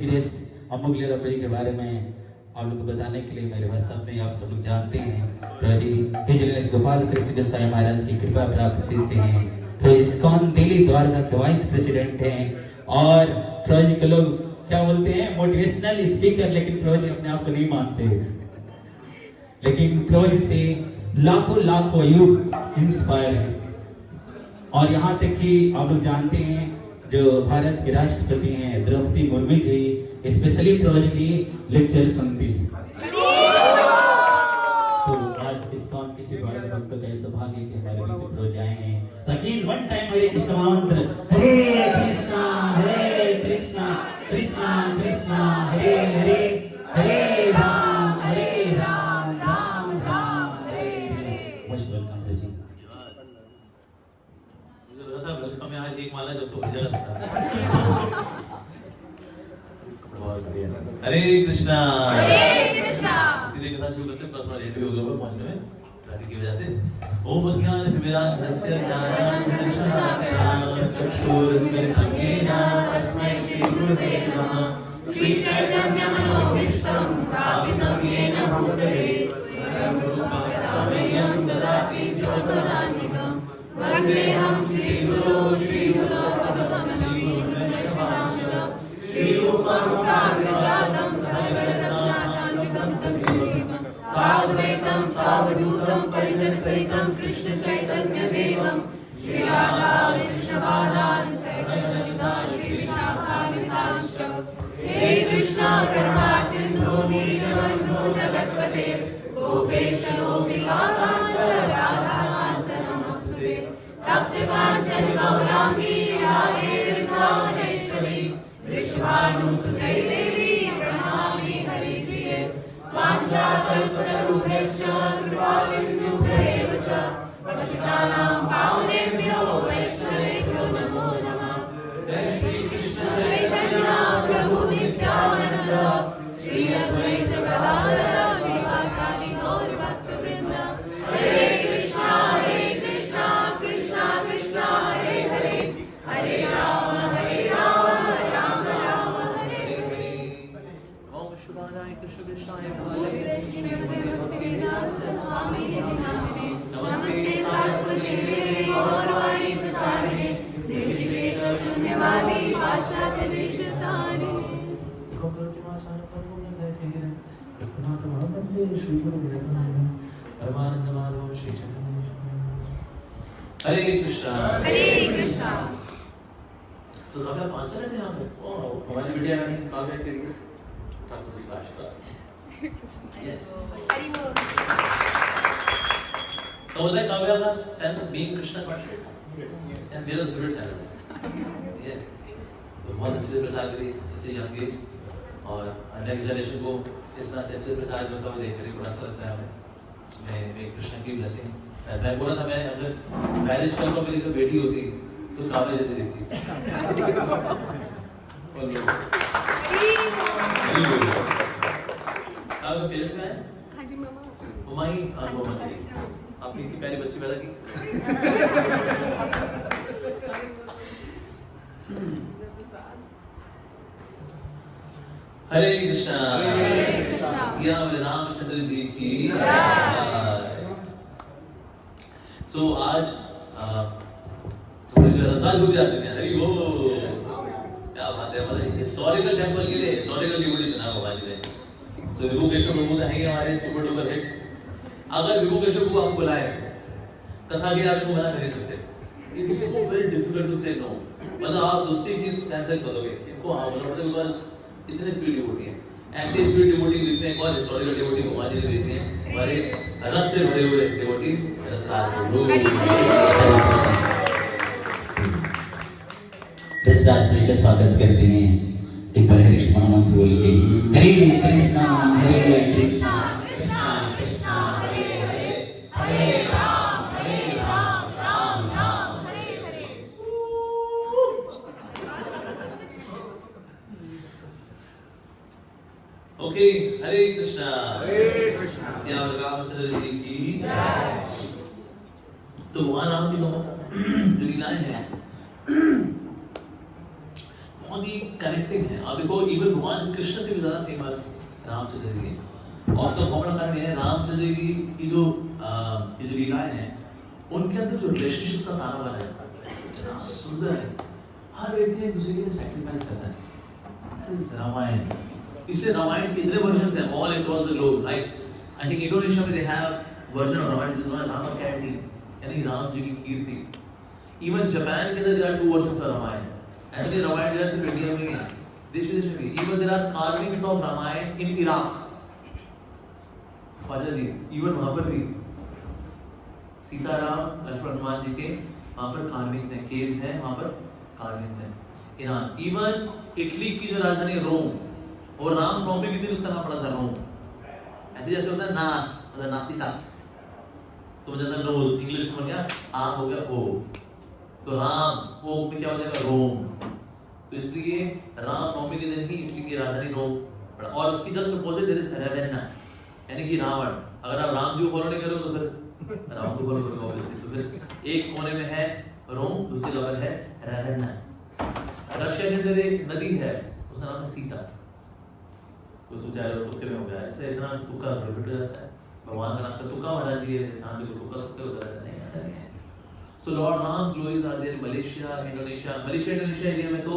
Grace अमुगलेरा प्रभु के बारे में आप लोग को बताने के लिए मेरे भाई साहब ने, आप सब लोग जानते हैं प्रभु हिजलेस गोपाल कृष्ण गोसाई महाराज की कृपा प्राप्त शिष्य हैं। तो इस्कॉन दिल्ली द्वारका के वाइस प्रेसिडेंट हैं और प्रभु के लोग क्या बोलते हैं मोटिवेशनल स्पीकर, लेकिन प्रभु जी अपने आप को नहीं मानते, लेकिन प्रभु जी से लाखों युग इंस्पायर है। और यहाँ तक कि आप लोग जानते हैं जो भारत के राष्ट्रपति हैं द्रौपदी मुर्मू जी स्पेशली प्रभु की लेक्चर सुनती है। तो आज इस्कॉन के भारत भक्तों का सौभाग्य के हमारे बीच प्रभु आए हैं ताकि वन टाइम हरे कृष्ण मंत्र हरे कृष्णा कृष्णा कृष्णा हरे हरे हरे राम राम राम हरे हरे। मोस्ट वेलकम प्रभु जी। वेलकम यहाँ एक माला जब तो बजा था। हरे कृष्णा सीधे कथा शुरू करते हैं, थोड़ा लेट भी हो गया पहुंचने में ट्रैफिक की वजह से। ओम अज्ञानतिमिरान्धस्य ज्ञानाञ्जनशलाकया चक्षुरुन्मिलितं येन तस्मै श्रीगुरवे नमः। श्रीचैतन्यमनोभीष्टं स्थापितं येन भूतले स्वयं रूपं यदामह्यं ददाति स्वपदान्वितं वन्देऽहं श्रीगुरो श्रीगुरोपदकमलं गुरुर्नश्वासं श्रीरूपं साग्रजातं सगणरत्नाकान्वितं तत्सदेवं सावधैतं सावधूतं परिजनसहितं कृष्णचैतन्यदेवं श्रीराधा कृष्णपादान् सगणललिता श्रीशाखान्वितांश्च। हे कृष्ण करुणा सिन्धो दीनबन्धो जगत्पते गोपेश गोपिकाकान्त राधाकान्त नमोस्तुते। तप्तकाञ्चन गौराङ्गी राधे वृन्दावनेश्वरी वृषभानुसुते देवी प्रणमामि हरिप्रिये। वाञ्छाकल्पतरुभ्यश्च कृपासिन्धुभ्येव च पतितानां पावनेभ्यो वैष्णवेभ्यो नमो नमः। जय श्री कृष्ण चैतन्य प्रभु नित्यानंद श्री अद्वैत गदाधर श्रीवासादि गौर भक्तवृंद। हरे कृष्णा कृष्णा कृष्णा हरे हरे हरे राम राम राम हरे हरे। ओम शुभानाय कृष्ण कृष्णाय भक्तिवेदांत स्वामी नामिने नमस्ते सरस्वती देवी गौरवाणी प्रचारिणे निर्विशेष शून्यवादी पाश्चात्य देशतारिणे। हरे कृष्णा तो काव्या पास रहे थे यहाँ पे। हमारी बिटिया रानी काव्या के लिए ठाकुर जी का आशीर्वाद। यस तो बताए काव्या का channel being Krishna conscious and मेरा फेवरेट चैनल। यस तो बहुत अच्छे से प्रचार करी सच्ची यंग एज और नेक्स्ट जनरेशन को इस तरह से अच्छे प्रचार करता हुआ देख कर बड़ा अच्छा लगता है हमें। इसमें मैं कृष्ण की ब्लेसिंग मैं बोला था, मैं अगर मैरिज कर तो मेरी कोई बेटी होती तो काव्या जैसे दिखती। आपका पेरेंट्स में है? हाँ जी मामा। मम्मा ही मम्मा की आपकी इतनी प्यारी बच्ची पैदा की। हरे कृष्णा सिया रामचंद्र जी की सो आज रसाल को भी आ चुके हैं। हरि वो क्या बात है, मतलब हिस्टोरिकल टेंपल के लिए हिस्टोरिकल डिवोटी चुनाव हुआ जी। सो विभूकेश्वर प्रभु है हमारे सुपर डुपर हिट। अगर विभूकेश्वर को आप बुलाए कथा के आप मना कर नहीं सकते। It's so very difficult to say no, मतलब आप दूसरी चीज कैंसिल करोगे इनको हाँ बोलोगे बिकॉज़ इतने स्वीट डिवोटी हैं। ऐसे स्वीट डिवोटी बीच में एक और हिस्टोरिकल डिवोटी भगवान जी ने भेजे हैं, हमारे रस से भरे हुए डिवोटी रसराज प्रभु। रसराज प्रभु का स्वागत करते हैं। एक बार हरे कृष्ण मंत्र बोल के हरे कृष्णा कृष्णा कृष्णा हरे हरे हरे राम राम राम हरे हरे। ओके हरे कृष्णा श्री रामचंद्र जी की जय। तो वहां राम की जो लीलाएं हैं बहुत ही कनेक्टिंग है। आप देखो इवन भगवान कृष्ण से भी ज्यादा फेमस रामचंद्र जी हैं। और उसका फॉर्मूला कारण ये है, रामचंद्र जी की जो ये जो लीलाएं हैं उनके अंदर जो रिलेशनशिप का ताना बाना है इतना सुंदर है। हर व्यक्ति एक दूसरे के लिए सैक्रिफाइस करता है। रामायण, इसलिए रामायण के इतने वर्जन्स हैं all across the globe. Like I think Indonesia में they have version of Ramayana जिसमें राम कैंडी यानी राम जी की कीर्ति। इवन जापान के अंदर there are 2 versions of Ramayana. ऐसे रामायण जैसे इंडिया में देश विदेश में even there are carvings of Ramayana in Iraq. Father ji even वहां पर भी सीताराम लक्ष्मण हनुमान जी के वहां पर कार्विंग्स हैं, केव्स हैं, वहां पर कार्विंग्स हैं। ईरान, इवन इटली की जो राजधानी रोम और राम नवमी के दिन उसका नाम पड़ा था रोम। ऐसे जैसे होता है नास मतलब नासिका, तो मतलब नोज इंग्लिश में हो गया, आ हो गया ओ, तो राम ओ में क्या हो जाएगा रोम। तो इसलिए राम नवमी के दिन ही इटली की राजधानी रोम पड़ा। और उसकी जस्ट अपोजिट देयर इज रेवेन्ना यानी कि रावण। अगर आप राम जी को फॉलो नहीं करोगे तो फिर रावण को फॉलो करोगे ऑब्वियसली। तो फिर एक कोने में है रोम, दूसरी लेवल है रेवेन्ना। रशिया के अंदर एक नदी है उसका नाम है सीता। तो सोचा है तुक्के में हो गया, ऐसे इतना तुक्का प्रॉफिट हो जाता है। भगवान का नाम का तुक्का मारा दिए इंसान को तुक्का तुक्के होता रहता नहीं आता नहीं है। So lord Ram's glories are there in Malaysia, Indonesia. Malaysia Indonesia area में तो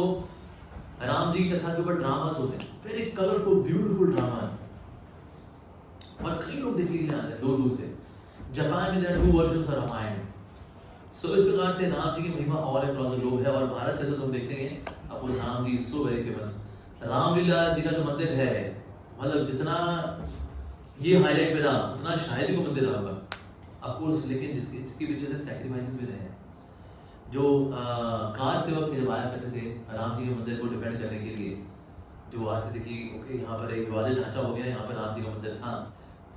राम जी की कथा के ऊपर ड्रामास होते हैं, वेरी कलरफुल ब्यूटीफुल ड्रामास। और कई लोग देखने के लिए आते हैं दूर दूर से। जापान में there are 2 versions of Ramayana. So इस प्रकार से राम जी की महिमा ऑल अक्रॉस द ग्लोब है। और भारत में तो हम देखते हैं अब Ram ji so very famous. Ramlila जी का जो मंदिर है, मतलब जितना ये हाईलाइट मेरा उतना शायद ही को मंदिर होगा ऑफ कोर्स, लेकिन जिसके पीछे से सैक्रिफाइसेस भी रहे हैं। जो कार सेवक थे जब आया करते थे राम जी के मंदिर को डिफेंड करने के लिए, जो आते थे कि ओके यहाँ पर एक विवादित ढांचा हो गया, यहाँ पर राम जी का मंदिर था,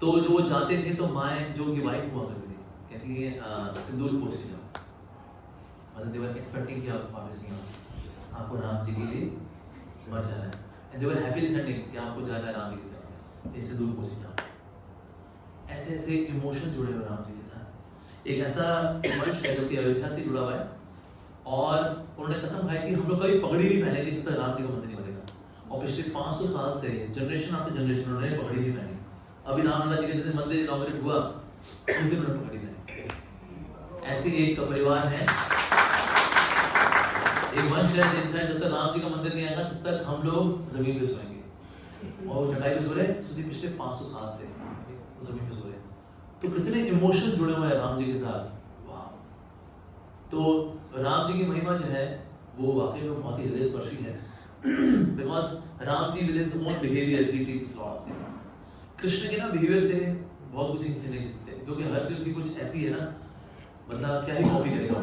तो जो वो जाते थे तो माए जो उनकी वाइफ हुआ करती थी कहती है सिंदूर पोछ के जाओ, मतलब दे वर एक्सपेक्टिंग कि आप वापस नहीं आओ, आपको राम जी के लिए मर जाना है। And they were happily sending कि आपको जाना है राम जी के साथ, ये सिंदूर पोछ के जाओ। ऐसे ऐसे इमोशन जुड़े हुए राम जी के साथ। एक ऐसा वंश है जो कि अयोध्या से जुड़ा हुआ है और उन्होंने कसम खाई थी हम लोग कभी पगड़ी नहीं पहनेंगे जब तक राम जी का मंदिर नहीं बनेगा। और पिछले 500 साल से जनरेशन आफ्टर जनरेशन उन्होंने पगड़ी नहीं पहनी। अभी रामलला जी के जिस मंदिर इनॉग्रेट हुआ उस दिन उन्होंने पगड़ी पहनी। ऐसे एक परिवार है, एक वंश है जिनसे जब तक राम जी का मंदिर नहीं आएगा तब तक हम लोग जमीन पे सोएंगे। और चटाई पे सो रहे पिछले 500 साल से जमीन पे सो रहे। तो कितने इमोशंस जुड़े हुए हैं राम जी के साथ। वाह। तो राम जी की महिमा जो है वो वाकई में बहुत ही हृदय स्पर्शी है। Because Ram ji with his own behaviour he teaches lot of things. Krishna के ना बिहेवियर से बहुत कुछ सीख नहीं सकते, क्योंकि हर चीज की कुछ ऐसी है ना, बंदा क्या ही कॉपी करेगा।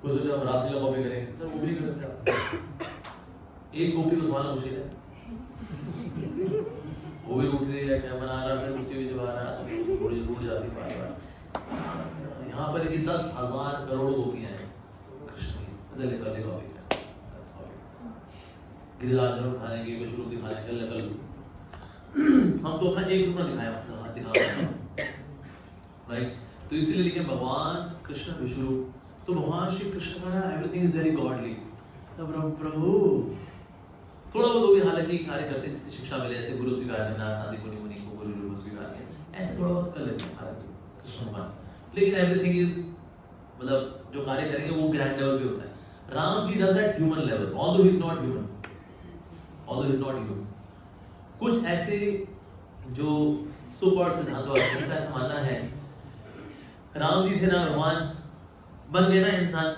कोई सोचा हम राशि का कॉपी करेंगे, सर वो भी नहीं कर सकता। एक कॉपी को संभालना मुश्किल है, वो भी उठ रही है क्या बना रहा है, उसी भी जवा रहा है, थोड़ी टूट जाती है बार-बार। यहाँ पर 10,000 करोड़ कॉपियां हैं कृष्ण की, पता निकालने कॉपी गिरिराज में उठाएंगे, विश्वरूप दिखाएंगे, कल हम तो अपना एक रूप दिखाया राइट। तो इसीलिए लेकिन भगवान कृष्ण विश्वरूप, तो भगवान श्री कृष्ण का ना एवरीथिंग इज वेरी गॉडली। तब प्रभु थोड़ा बहुत भी हालांकि कार्य करते हैं, जिससे शिक्षा मिले, जैसे गुरु स्वीकार करना, शादी को मुनि को गुरु रूप स्वीकार किया, ऐसे थोड़ा बहुत कर लेते हैं हालांकि कृष्ण भगवान। लेकिन एवरीथिंग इज मतलब जो कार्य करेंगे वो ग्रैंड लेवल पे होता है। Ram ji does at human level, although he is not human, although he is not human. कुछ ऐसे जो सुपर सिद्धांत वाले जिनका ऐसा मानना है राम जी थे ना भगवान बन गए ना इंसान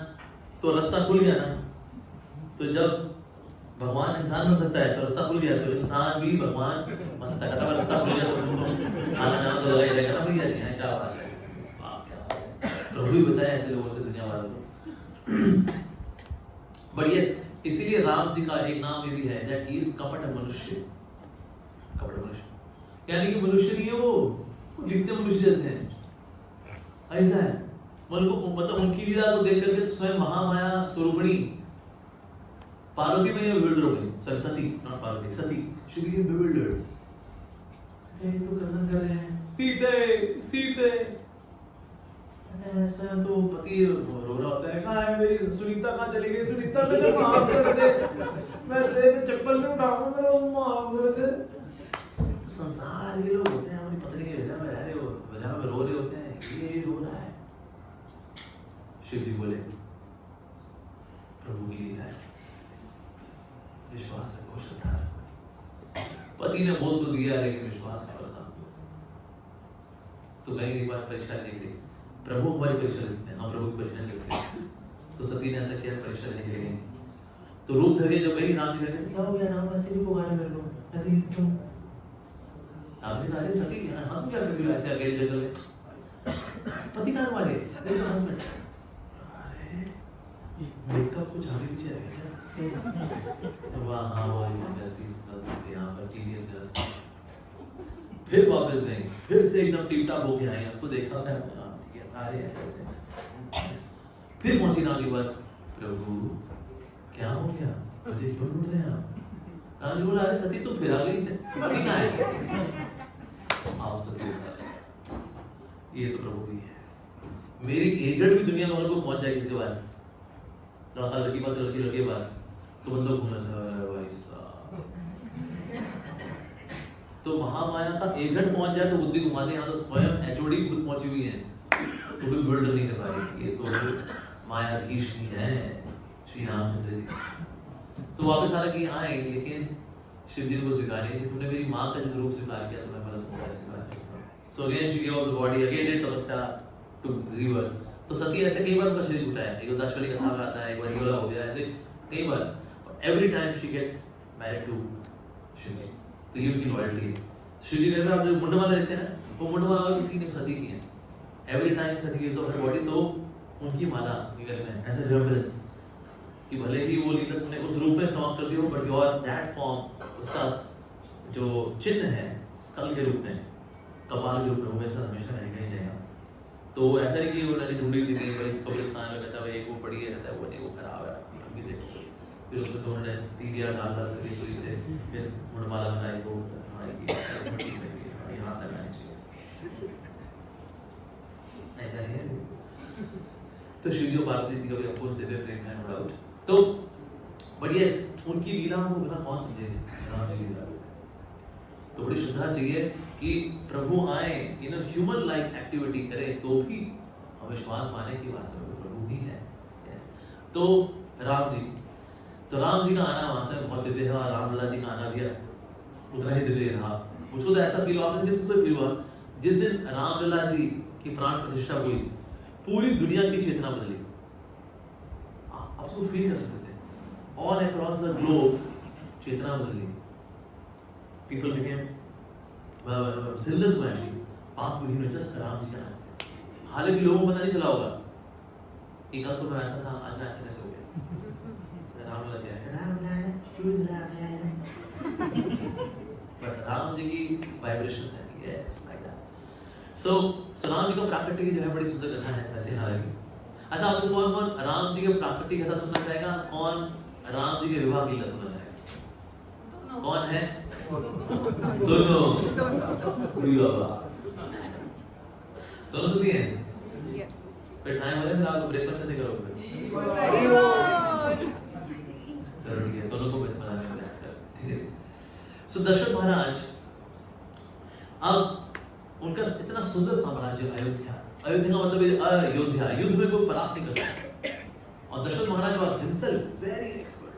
तो रास्ता खुल गया ना। तो जब भगवान इंसान बन सकता है तो रास्ता खुल गया, तो इंसान भी भगवान बन सकता है। रास्ता खुल गया तो आना जाना तो लगा ही रहेगा ना भैया जी। क्या बात है, क्या बात है। प्रभु ही बताया ऐसे लोगों से दुनिया वालों को। बट यस, इसीलिए राम जी का एक नाम ये भी है दैट ही इज कपट मनुष्य। कपट मनुष्य यानी कि मनुष्य नहीं है, वो दिखते मनुष्य जैसे हैं, ऐसा है। मन को मतलब उनकी लीला को देख करके स्वयं महामाया स्वरूपिणी पार्वती में bewildered हो गई। Saraswati not Parvati, Sati, she became bewildered। तो कर्तन कर रहे हैं सीते सीते, ऐसा तो पति रो रहा होता है, कहाँ है मेरी सुनीता, कहाँ चली गई सुनीता, मैंने माफ कर दे, मैं तेरे चप्पल नहीं उठाऊंगा, मेरा माफ कर दे। तो संसार के लोग होते हैं अपनी पत्नी की वजह में रो रहे होते हैं, ये रो रहा है। शिव जी बोले प्रभु की लीला है, विश्वास रखो, श्रद्धा रखो। पति ने बोल तो दिया लेकिन विश्वास रखो। तो कहीं एक बार परीक्षा लेके गई, प्रभु हमारी परीक्षा लेते हैं, हम प्रभु की परीक्षा लेते हैं। तो सती ने ऐसा किया, परीक्षा लेने के लिए तो रूप धरे जब गई, राम जी कहते क्या हो गया राम, ऐसे भी पुकारे मेरे को, ऐसे क्यों? आपने कहा सती हम क्या कर रही हो ऐसे अकेले जंगल में? पति कहाँ मारे? अरे मेकअप कुछ आगे पीछे रह गया तो वहाँ वो यहाँ पर जीनियस। फिर वापस गए, फिर से एकदम टिप टाप होके आए, आपको देखा था सारे ऐसे। फिर पहुंची राम के पास, प्रभु क्या हो गया, मुझे क्यों ढूंढ रहे हैं आप? राम जी बोला अरे सती तुम फिर आ गई थे, अभी कहाँ है? आप सती ये तो प्रभु ही है। मेरी एजेंट भी दुनिया में को पहुंच जाएगी इसके पास, 10 साल लड़की पास, लड़के के पास, तो बंदा घूमना था भाई साहब। तो महामाया का एजेंट पहुंच जाए तो बुद्धि घुमाने, यहाँ तो स्वयं एचओडी खुद पहुंची हुई है, तो भी बिल्ड नहीं कर पाएगी। ये तो मायाधीश ही है श्री रामचंद्र जी। तो वापस आ कि आए, लेकिन शिव जी को स्वीकार नहीं कि तुमने मेरी माँ का जब रूप स्वीकार किया तो मैं बोला तुम कैसे स्वीकार कर सकते हो? So again she give up the body, again did तपस्या टू रिवर। तो सती ऐसे कई बार उनका शरीर छूटा है, एक बार दशरथी कथा में आता है, एक बार योला हो गया, ऐसे कई बार। Every time she gets married to Shiv ji. तो ये उनकी लॉयल्टी है। शिव जी कहते हैं आप जो मुंडमाला देखते हैं ना, वो मुंडमाला किसी ने सती की है। एवरी टाइम सती गिव्स अप हर बॉडी, तो उनकी माला निकल में ऐसे रेफरेंस कि भले ही वो लीला तुमने उस रूप में समाप्त कर दी हो, बट योर दैट फॉर्म, उसका जो चिन्ह है स्कल के रूप में, कपाल के रूप में, वो वैसा हमेशा रहेगा ही रहेगा। तो ऐसा नहीं कि उन्होंने ढूंढी थी कहीं कब्रिस्तान में, कहता है एक वो पड़ी है, कहता है वो नहीं, वो खराब है, अभी देखो। फिर उसमें से उन्होंने तीलिया डाल सके सुई से, फिर मुंडमाला बनाई, वो ठीक है, यहाँ तक आनी चाहिए। ऐसा नहीं है। तो शिव जी और पार्वती जी का भी अफकोर्स दिव्य प्रेम है, नो डाउट। तो बट यस, उनकी लीला को बिना कौन समझेगा राम जी की लीला। तो बड़ी श्रद्धा चाहिए कि प्रभु आए, इन ह्यूमन लाइक एक्टिविटी करे, तो भी हम विश्वास माने कि वास्तव में प्रभु ही है। तो राम जी का आना वहां से बहुत दिव्य है, और रामलला जी का आना भी उतना ही दिव्य रहा। मुझको तो ऐसा फील हुआ, आपने किससे फील हुआ, जिस दिन रामलला जी की प्राण प्रतिष्ठा हुई, पूरी दुनिया की चेतना बदली। आप उसको फील कर सकते हैं, ऑल अक्रॉस द ग्लोब चेतना बदली। पीपल बिकेम सिनलेस मैची, पाप विहीन जस्ट राम जी का नाम से। हालांकि लोगों को पता नहीं चला होगा कि कल तो मैं ऐसा था, आज मैं ऐसे कैसे हो गया। रामलला जी बट राम जी की वाइब्रेशंस है, यस लाइक दैट। सो राम जी का प्राकृतिक जो है बड़ी सुंदर कथा है, वैसे हालांकि। अच्छा, आपको कौन कौन राम जी के प्राकृतिक कथा सुनना चाहेगा, कौन राम जी के विवाह की कथा सुनना चाहेगा? कौन है? दोनों। दोनों सुनिए। फिर टाइम हो जाए, आप ब्रेकफास्ट नहीं करोगे। चलो ठीक है, दोनों को बनाने में प्रयास करें, ठीक है। सो दशरथ महाराज, अब उनका इतना सुंदर साम्राज्य अयोध्या का मतलब अयोध्या, युद्ध में कोई परास्त नहीं कर सकता। और दशरथ महाराज वाज हिमसेल्फ वेरी एक्सपर्ट।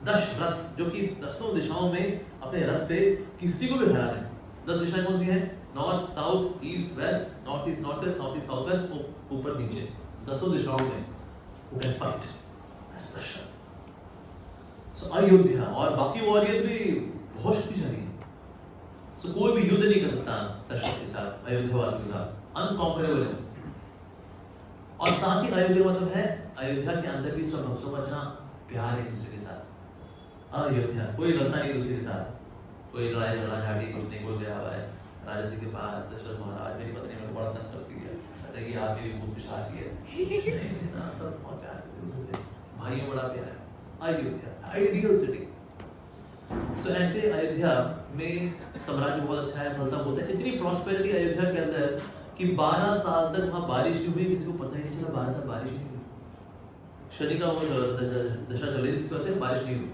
10 रथ, जो कि 10 दिशाओं में अपने रथ पे किसी को भी हरा दें। 10 दिशाएं कौन सी हैं? North, south, east, west, north east, north west, south east, south west, ऊपर नीचे, 10 दिशाओं में वो can fight. That's Dasharath. So Ayodhya, और बाकी वॉरियर्स भी बहुत शक्तिशाली हैं। सो कोई भी युद्ध नहीं कर सकता दशरथ के साथ, अयोध्यावासियों के साथ, अनकॉन्करेबल है। और साथ ही अयोध्या मतलब है, अयोध्या के अंदर भी सब भक्तों का इतना प्यार है एक दूसरे के साथ। अयोध्या कोई लड़ता नहीं दूसरे के साथ, कोई लड़ाई झगड़ा झाड़ी कुछ नहीं। कोई गया हुआ है राजा जी के पास, दशरथ महाराज मेरी पत्नी मेरे को बड़ा तंग करती है, कहते कि आप भी बहुत पिशाची है, सब बहुत प्यार करते हैं, भाइयों बड़ा प्यार है। Ayodhya ideal city. सो ऐसे अयोध्या में साम्राज्य बहुत अच्छा है, फलता बोलते हैं। इतनी प्रॉस्पेरिटी अयोध्या के अंदर कि 12 साल तक वहां बारिश नहीं हुई, किसी को पता ही नहीं चला 12 साल बारिश नहीं हुई। शनि का वो दशा चल रही थी, इस वजह से बारिश नहीं हुई।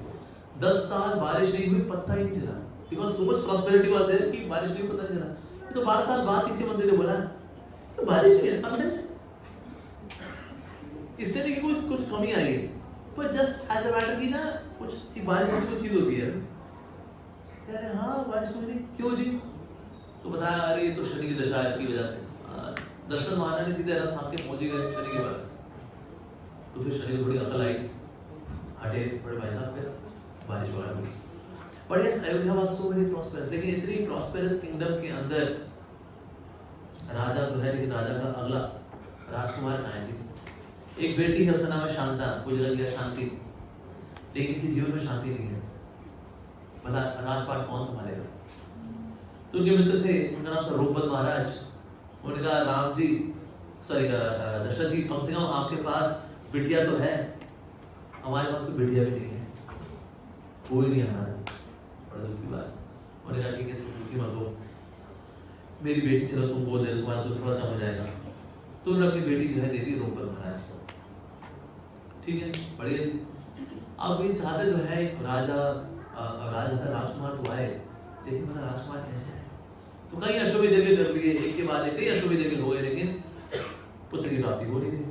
10 साल बारिश नहीं हुई, पता ही नहीं चला, because so much prosperity was there कि बारिश नहीं हुई, पता नहीं चला। तो 12 साल बाद किसी मंत्री ने बोला तो बारिश नहीं है, इससे नहीं कि कुछ कमी आई है, पर जस्ट एज अ मैटर की ना कुछ बारिश की कुछ चीज होती है। अरे हाँ बारिश हो रही, क्यों जी? तो बताया अरे ये तो शनि की दशा है की वजह से। दर्शन महाराज ने सीधे रथ हाथ के पहुंच गए शनि के पास। तो फिर शनि को थोड़ी अकल आई, हटे बड़े भाई साहब, फिर बारिश हो गई। But yes, Ayodhya was so very prosperous, लेकिन इतनी प्रॉस्पेरस किंगडम के अंदर राजा तो है, लेकिन राजा का अगला राजकुमार कहाँ है जी? एक बेटी है, उसका नाम है शांता, गुजर गया शांति, लेकिन इनके जीवन में शांति नहीं है। भला राजपाट कौन संभालेगा? तो उनके मित्र थे, उनका नाम था रूपद महाराज। उन्होंने कहा राम जी, सॉरी दशरथ जी, कम से कम आपके पास बिटिया तो है, हमारे पास तो बिटिया भी नहीं है, कोई नहीं हमारा। बड़ा दुख की बात। उन्होंने कहा ठीक है तुम दुखी मत हो, मेरी बेटी चलो तुम बोल दे, तुम्हारा दुख थोड़ा कम हो जाएगा। तो उन्होंने अपनी बेटी जो है दे दी रूपद महाराज को। ठीक है, बढ़िया। अब ये चाहते जो है राजा राजकुमार तो आए, लेकिन मतलब राजकुमार कैसे है? तो कई अशुभ जगह कर लिए, एक के बाद एक कई अशुभ जगह हो गए, लेकिन पुत्र की प्राप्ति हो नहीं।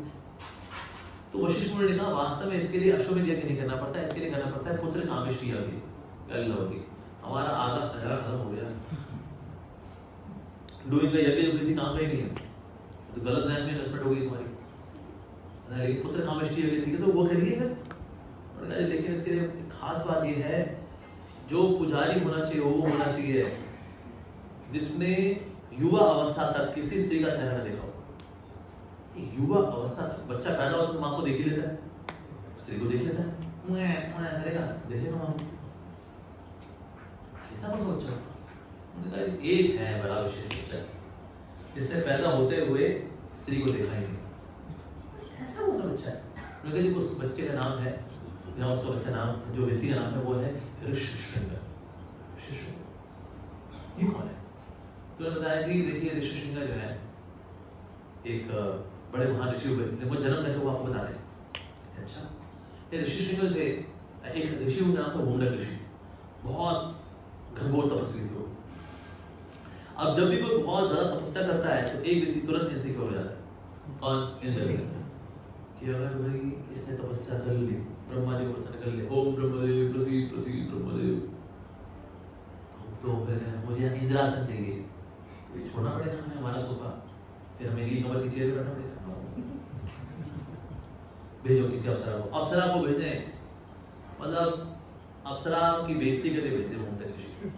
तो वशिष्ठ मुनि ने कहा वास्तव में इसके लिए अशुभ यज्ञ नहीं करना पड़ता, इसके लिए करना पड़ता है पुत्र कामेष्टि यज्ञ। हमारा आधा खजाना खत्म हो गया, डूइंग का यज्ञ जो किसी काम का ही नहीं है, तो गलत ध्यान में इन्वेस्टमेंट हो गई तुम्हारी। लेकिन पुत्र कामेष्टि यज्ञ थी तो वो करिए। लेकिन इसके लिए खास बात ये है, जो पुजारी होना चाहिए वो होना चाहिए जिसने युवा अवस्था तक किसी स्त्री का चेहरा देखा हो। युवा अवस्था तक बच्चा पैदा हो तो माँ को देख ही लेता है, स्त्री को देख लेता है, करेगा देखेगा माँ, ऐसा कौन सोचा? उन्होंने कहा एक है बड़ा विशेष बच्चा, जिसने पैदा होते हुए स्त्री को देखा ही नहीं, ऐसा कौन सा बच्चा है? उन्होंने कहा जी उस बच्चे का नाम है, उसका बच्चा नाम, जो व्यक्ति का नाम है वो है ऋष्यशृंग। ये कौन है? तो उन्होंने बताया जी देखिए ऋष्यशृंग जो है एक बड़े महान ऋषि हुए, वो जन्म कैसे हुआ आपको बता दें। अच्छा, ये ऋष्यशृंग थे, एक ऋषि उनका नाम था मुंडक ऋषि, बहुत घनघोर तपस्वी थे। अब जब भी कोई बहुत ज्यादा तपस्या करता है तो एक व्यक्ति तुरंत इनसिक्योर हो जाता है, और इंद्र कि अगर भाई इसने तपस्या कर ली, ब्रह्मा जी को प्रसन्न कर ले, ओम ब्रह्मदेव प्रसीद प्रसीद ब्रह्मदेव, तो फिर मुझे इंद्रासन चाहिए, तो ये छोड़ना पड़ेगा हमें हमारा सोफा, फिर हमें नीली कमल की चेयर पे बैठना पड़ेगा। भेजो किसी अप्सरा को, अप्सरा को भेजे, मतलब अप्सरा की बेइज्जती करके भेजते मुंडक ऋषि।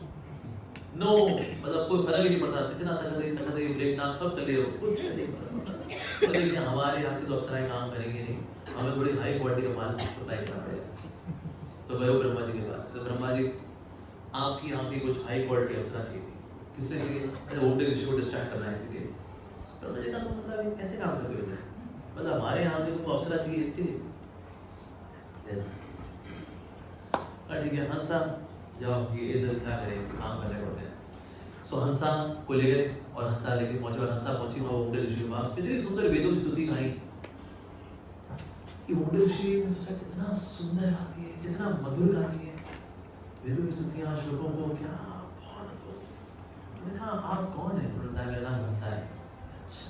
नो मतलब कोई फर्क ही नहीं पड़ता, इतना तक ब्रेक डांस सब कर लियो, कुछ नहीं पड़ता। तो देखिए हमारे यहाँ की तो अप्सराएं काम करेंगे नहीं, हमें थोड़ी हाई क्वालिटी का माल सप्लाई करना पड़ेगा। तो गए ब्रह्मा जी के पास, तो ब्रह्मा जी आपकी यहाँ की कुछ हाई क्वालिटी अप्सरा चाहिए थी। किसने चाहिए? अरे मुंडक ऋषि को डिस्ट्रैक्ट करना है इसलिए। ब्रह्मा जी का तो मतलब कैसे काम करते हो? मतलब हमारे यहाँ से तुमको अप्सरा चाहिए इसके लिए? ठीक है हंसा जाओ, ये इधर क्या करें, काम करने पड़ते हैं। सो हंसा को ले गए और हंसा लेके पहुंचे, और हंसा पहुंची वहां मुंडक ऋषि के पास। इतनी सुंदर वेदों की स्तुति गाई कि मुंडक ऋषि ने सोचा कितना सुंदर गाती है, कितना मधुर गाती है वेदों की स्तुतियां, श्लोकों को, क्या बहुत। मैंने कहा आप कौन है? बोलता है मेरा नाम हंसा है। अच्छा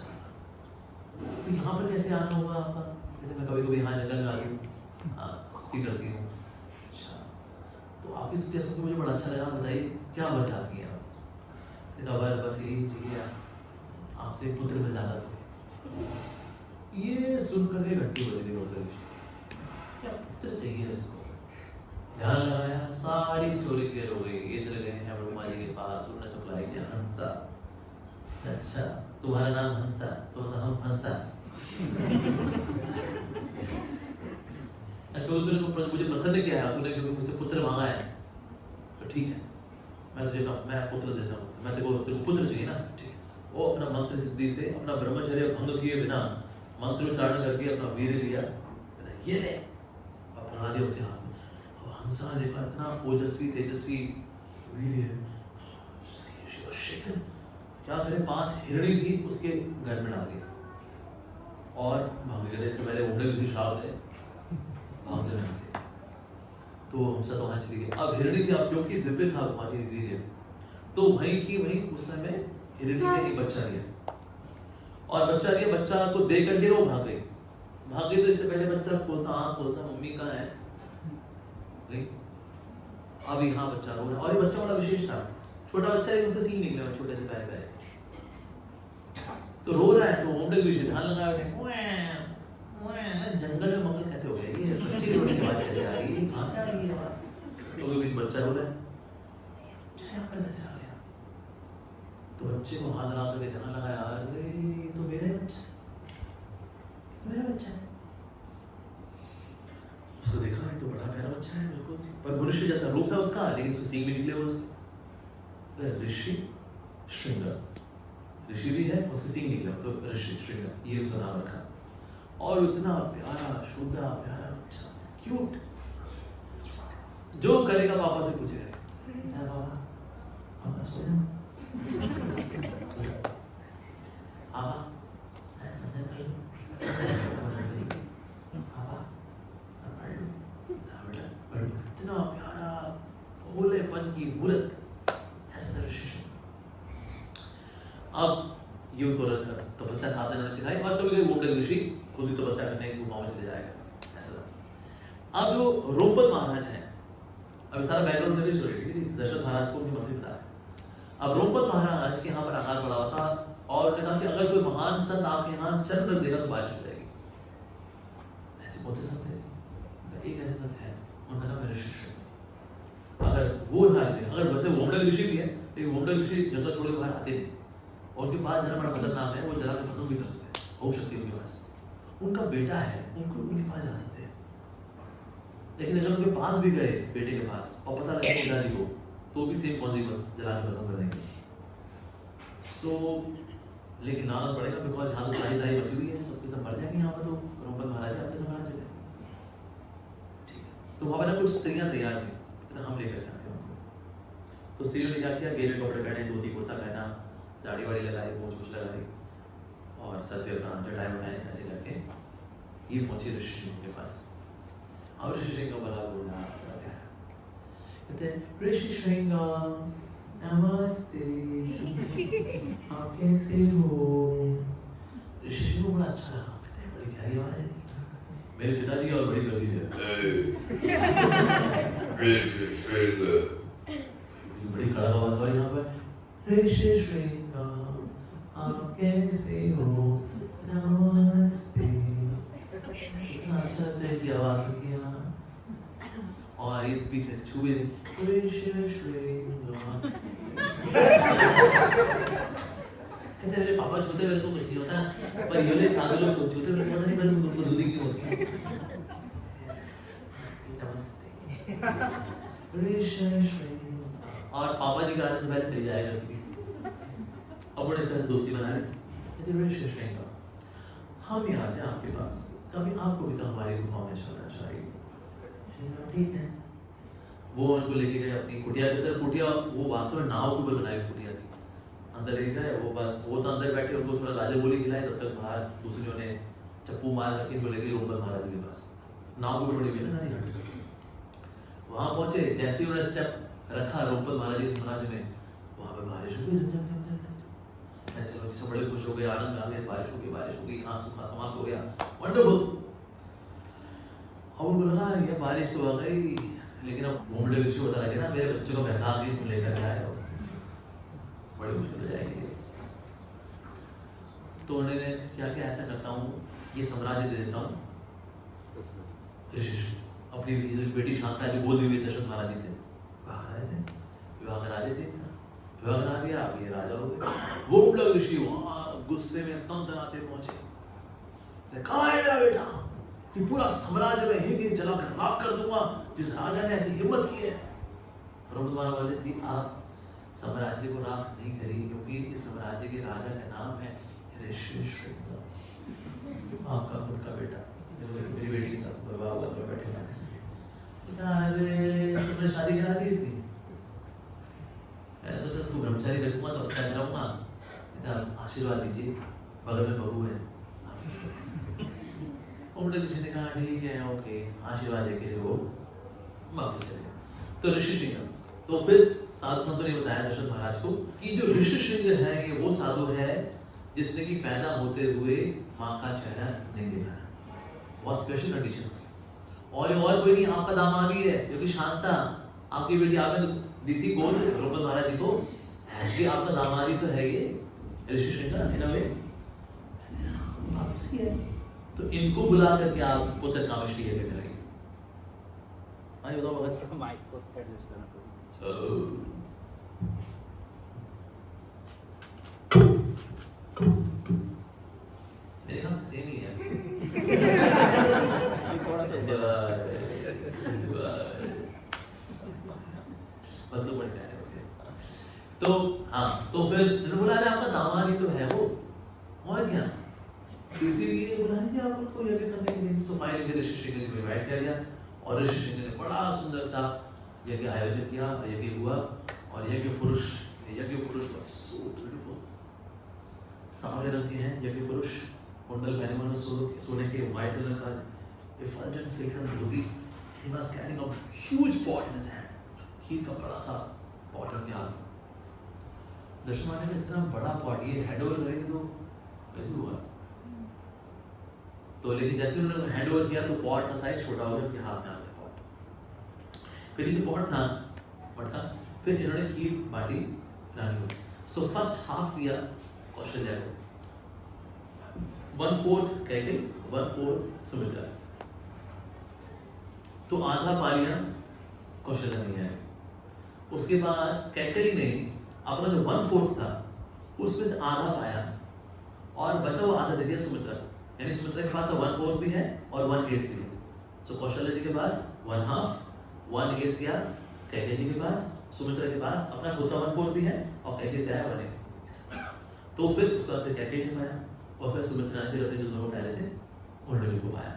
तो यहाँ पर कैसे आना हुआ आपका? मैं कभी कभी यहाँ जंगल में आती हूँ, स्तुति करती हूँ। तो आपकी स्तुति सुनकर मुझे बड़ा अच्छा लगा, बताइए क्या वजह आपकी है? बस यही चाहिए आपसे पुत्र मिल जाता तो। ये सुनकर के घंटी बज गई मुंडक ऋषि, क्या पुत्र चाहिए इसको? ध्यान लगाया, सारी स्टोरी क्लियर हो गई। इंद्र गए हैं ब्रह्मा जी के पास, उन्होंने सप्लाई किया हंसा। अच्छा तुम्हारा नाम हंसा, तो हम हंसा। मुझे पसंद क्या है, तूने क्योंकि मुझसे पुत्र मांगा है, तो ठीक है मैं पुत्र देता हूँ, मैं तेरे को पुत्र चाहिए ना, ठीक। वो अपना मंत्र सिद्धि से अपना ब्रह्मचर्य भंग किए बिना मंत्रोच्चारण करके अपना वीर लिया, ये ले और बना दिया उसके हाथ में। और हंसा ने देखा इतना ओजस्वी तेजस्वी वीर, क्या करे, 5 हिरणी थी उसके घर में डाल दिया और भाग गए। इससे पहले उन्हें भी श्राप दे, भाग गए से। तो हमसा तो वहां चली गई। अब हिरणी थी, अब क्योंकि दिव्य था हमारी धीरे, तो वहीं की वहीं उस समय हिरणी ने एक बच्चा लिया और बच्चा को दे करके वो भाग गई। तो इससे पहले बच्चा खोलता मम्मी कहाँ है नहीं। अब यहाँ बच्चा रो रहा, और ये बच्चा बड़ा विशेष था, छोटा बच्चा है, उसका सींग निकले छोटे से पैर पे, तो रो रहा है। तो ओमडे ऋषि ध्यान लगाया जंगल में मंगल कैसे हो गया, ये बच्चे रोने की आवाज कैसे आ रही है, कहाँ से आ रही है आवाज? तो बीच बच्चा रो रहा है, कैसे आ गया? तो बच्चे को हाथ लगा करके ध्यान लगाया, अरे तो मेरा बच्चा है। उसको देखा है तो बड़ा प्यारा बच्चा है बिल्कुल, पर मनुष्य जैसा रूप है उसका, लेकिन उसके सींग भी निकले हुए उसके। ऋषि श्रृंग, ऋषि भी है, उसके सींग निकले, तो ऋषि श्रृंग ये उसका नाम रखा। और इतना प्यारा शुद्धा प्यारा बच्चा, क्यूट, जो करेगा पापा से पूछे पापा सो जाओ, इतना प्यारा भोलेपन की मूर्त ऐसा ऋषि। अब ये तपस्या साधना ने सिखाई, और कभी कभी ओमडे ऋषि खुद ही तपस्या करने की गुफाओं में चले जाएगा ऐसा। अब जो रोमपत महाराज है, अब सारा बैकग्राउंड चलिए स्टोरी, दशरथ महाराज को भी मंत्री बता है। अब रोमपत महाराज के यहाँ पर आकाश पड़ा हुआ था, और उन्होंने कहा कि अगर कोई महान संत आपके यहाँ चरण रख देगा तो बारिश हो जाएगी। ऐसे कौन से संत है? एक ऐसे संत है, उनका नाम है ऋषि। अगर वो अगर वैसे ओमडे ऋषि भी है, लेकिन ओमडे ऋषि जंगल छोड़ के बाहर आते नहीं, और उनके पास जरा बड़ा खतरनाक है, वो जला के प्रसंग भी कर सकते हैं, बहुत शक्ति उनके पास। उनका बेटा है, उनके पास जा सकते हैं, लेकिन अगर उनके पास भी गए बेटे के पास और पता लगे पिताजी को, तो भी सेम कॉन्सिक्वेंस, जला के प्रसंग कर देंगे। सो लेकिन नाना पड़ेगा, बिकॉज यहाँ तो लड़ाई बची हुई है, सबके सब मर जाएंगे यहाँ पर। तो रोमपत महाराज आपके समाज चले, ठीक है। तो वहाँ पर कुछ स्त्रियाँ तैयार थी, हम लेकर जाते हैं उनको। तो स्त्रियों ने क्या किया, गेरे कपड़े पहने, धोती कुर्ता पहना, दाढ़ी वाड़ी लगाई, मूछ लगाई, और सर पे अपना जटाएं बनाए, ऐसे करके ये पहुंचे ऋषि सिंह के पास। अब ऋषि सिंह का बड़ा बोलना कहते हैं, ऋषि सिंह नमस्ते, आप कैसे हो? ऋषि सिंह को बड़ा अच्छा लगा, कहते हैं बड़ी प्यारी आवाज है, मेरे पिताजी और बड़ी गलती है, ऋषि सिंह बड़ी खड़ा आवाज है यहाँ पर, ऋषि सिंह आप कैसे हो? नमस्ते। अच्छा की आवाज सुनिए, और ये पीछे छुए कहते मेरे पापा छूते मेरे को कुछ नहीं होता, पर ये लोग साधु लोग छूते मेरे को पता नहीं, पर उनको दूधी क्यों होती है। नमस्ते। और पापा जी के आने से पहले चली जाएगा, अपने साथ दोस्ती बना रहे। हम यहाँ आते हैं आपके पास, कभी आपको भी तो हमारी गुफा में चलना चाहिए। ठीक है। वो उनको लेके गए अपनी कुटिया के अंदर। कुटिया वो वास्तव में नाव के ऊपर बनाई कुटिया थी, अंदर लेके गए। वो बस वो तो अंदर बैठे, उनको थोड़ा गाली बोली खिलाई, तब तक बाहर दूसरे ने चप्पू मार करके इनको लेके रोमपत महाराज के पास, नाव के ऊपर बनी हुई ना, वहां पहुंचे। जैसे ही उन्होंने स्टेप रखा रोमपत महाराज के समाज में, वहां पर बारिश हो गई, ऐसे सब बड़े खुश हो गए, आनंद आ गया, बारिश हो गई, हाँ सूखा समाप्त हो गया, वंडरफुल। और उनको लगा ये बारिश तो आ गई, लेकिन अब ओमडे ऋषि बता रहे ना, मेरे बच्चे को बहका के तुम लेकर आए हो, बड़े मुश्किल हो जाएंगे। तो उन्होंने क्या क्या ऐसा करता हूँ, ये साम्राज्य दे देता हूँ ऋषि, अपनी बेटी शांता जी बोल दी हुई दशरथ महाराज से, विवाह करा देते, विवाह करा दिया, अब ये राजा हो गए। वो लोग ऋषि वहां गुस्से में तंतनाते पहुंचे, कहाँ है मेरा बेटा, कि पूरा साम्राज्य में ही जलाकर राख कर दूंगा जिस राजा ने ऐसी हिम्मत की है। रोमपत महाराज बोले, जी आप साम्राज्य को राख नहीं करिए, क्योंकि इस साम्राज्य के राजा का नाम है ऋषि श्रृंग, आपका खुद का बेटा, मेरी बेटी के साथ विवाह हुआ तो बैठे ना, अरे तुमने शादी करा दी इसकी, मैंने सोचा उसको ब्रह्मचारी रखूंगा तो अच्छा कराऊंगा, आशीर्वाद दीजिए, बगल में बहू है। उमड़े ऋषि ने कहा ठीक है ओके, आशीर्वाद देके वो वापस चले गए। तो ऋषि सिंह, तो फिर साधु संतों ने बताया दशरथ महाराज को कि जो ऋषि सिंह है ये वो साधु है जिसने कि पैदा होते हुए माँ का चेहरा नहीं देखा है, बहुत स्पेशल कंडीशन। और कोई नहीं, आपका दामाद ही है जो कि शांता, आपकी बेटी आपने दी थी कौन, द्रौपदी महाराज जी को, एक्चुअली आपका दामाद ही तो है ये ऋषि सिंह इन अ वे, आपसी है। तो इनको बुला करके आप पुत्र कामश्री है करेंगे। हाँ ये बताओ भगत, माइक को एडजस्ट करना पड़ेगा। मेरे ख्याल से सेम ही है। थोड़ा सा बदलू पड़ जाए। तो हाँ, तो फिर बोला अरे आपका दामाद ही तो है वो, और क्या, इसीलिए बुला लीजिए आप उनको यज्ञ करने के लिए। सो फाइनली फिर ऋषि सिंह जी को इनवाइट किया गया और ऋषि सिंह ने बड़ा सुंदर सा यज्ञ आयोजित किया, यज्ञ हुआ। और यज्ञ पुरुष was so beautiful, सांवले रंग के हैं यज्ञ पुरुष, कुंडल पहने हुए सोने के, व्हाइट कलर का effulgent silken dhoti. He was carrying a huge pot in his hand, खीर का बड़ा सा पॉट रख के हाथ। दशरथ महाराज ने इतना बड़ा पॉट, ये हैंड ओवर करेंगे तो कैसे हुआ? तो लेकिन जैसे उन्होंने हैंड ओवर किया तो पॉट का साइज छोटा हो गया, उनके हाथ में आ गया पॉट। फिर ये पॉट था मटका, फिर इन्होंने खीर बांटी रानी को। सो फर्स्ट हाफ दिया कौशल्या को, 1/4 कैके, 1/4 सुमित्रा। तो आधा पा लिया कौशल्या नहीं आया। उसके बाद कैकेयी ने अपना जो 1/4 था उसमें से आधा पाया और बचा हुआ आधा दे दिया सुमित्रा, यानी सुमित्रा के पास 1/4 भी है और 1/8 भी है। सो कौशल्या जी के पास 1/2, 1/8 दिया कैकेयी जी के पास, सुमित्रा के पास अपना खुद का 1/4 भी है और कैकेयी से आया 1/8। तो फिर उसके बाद कैकेयी ने पाया और फिर सुमित्रा ने अपने जो दोनों प्याले थे उन्होंने को पाया।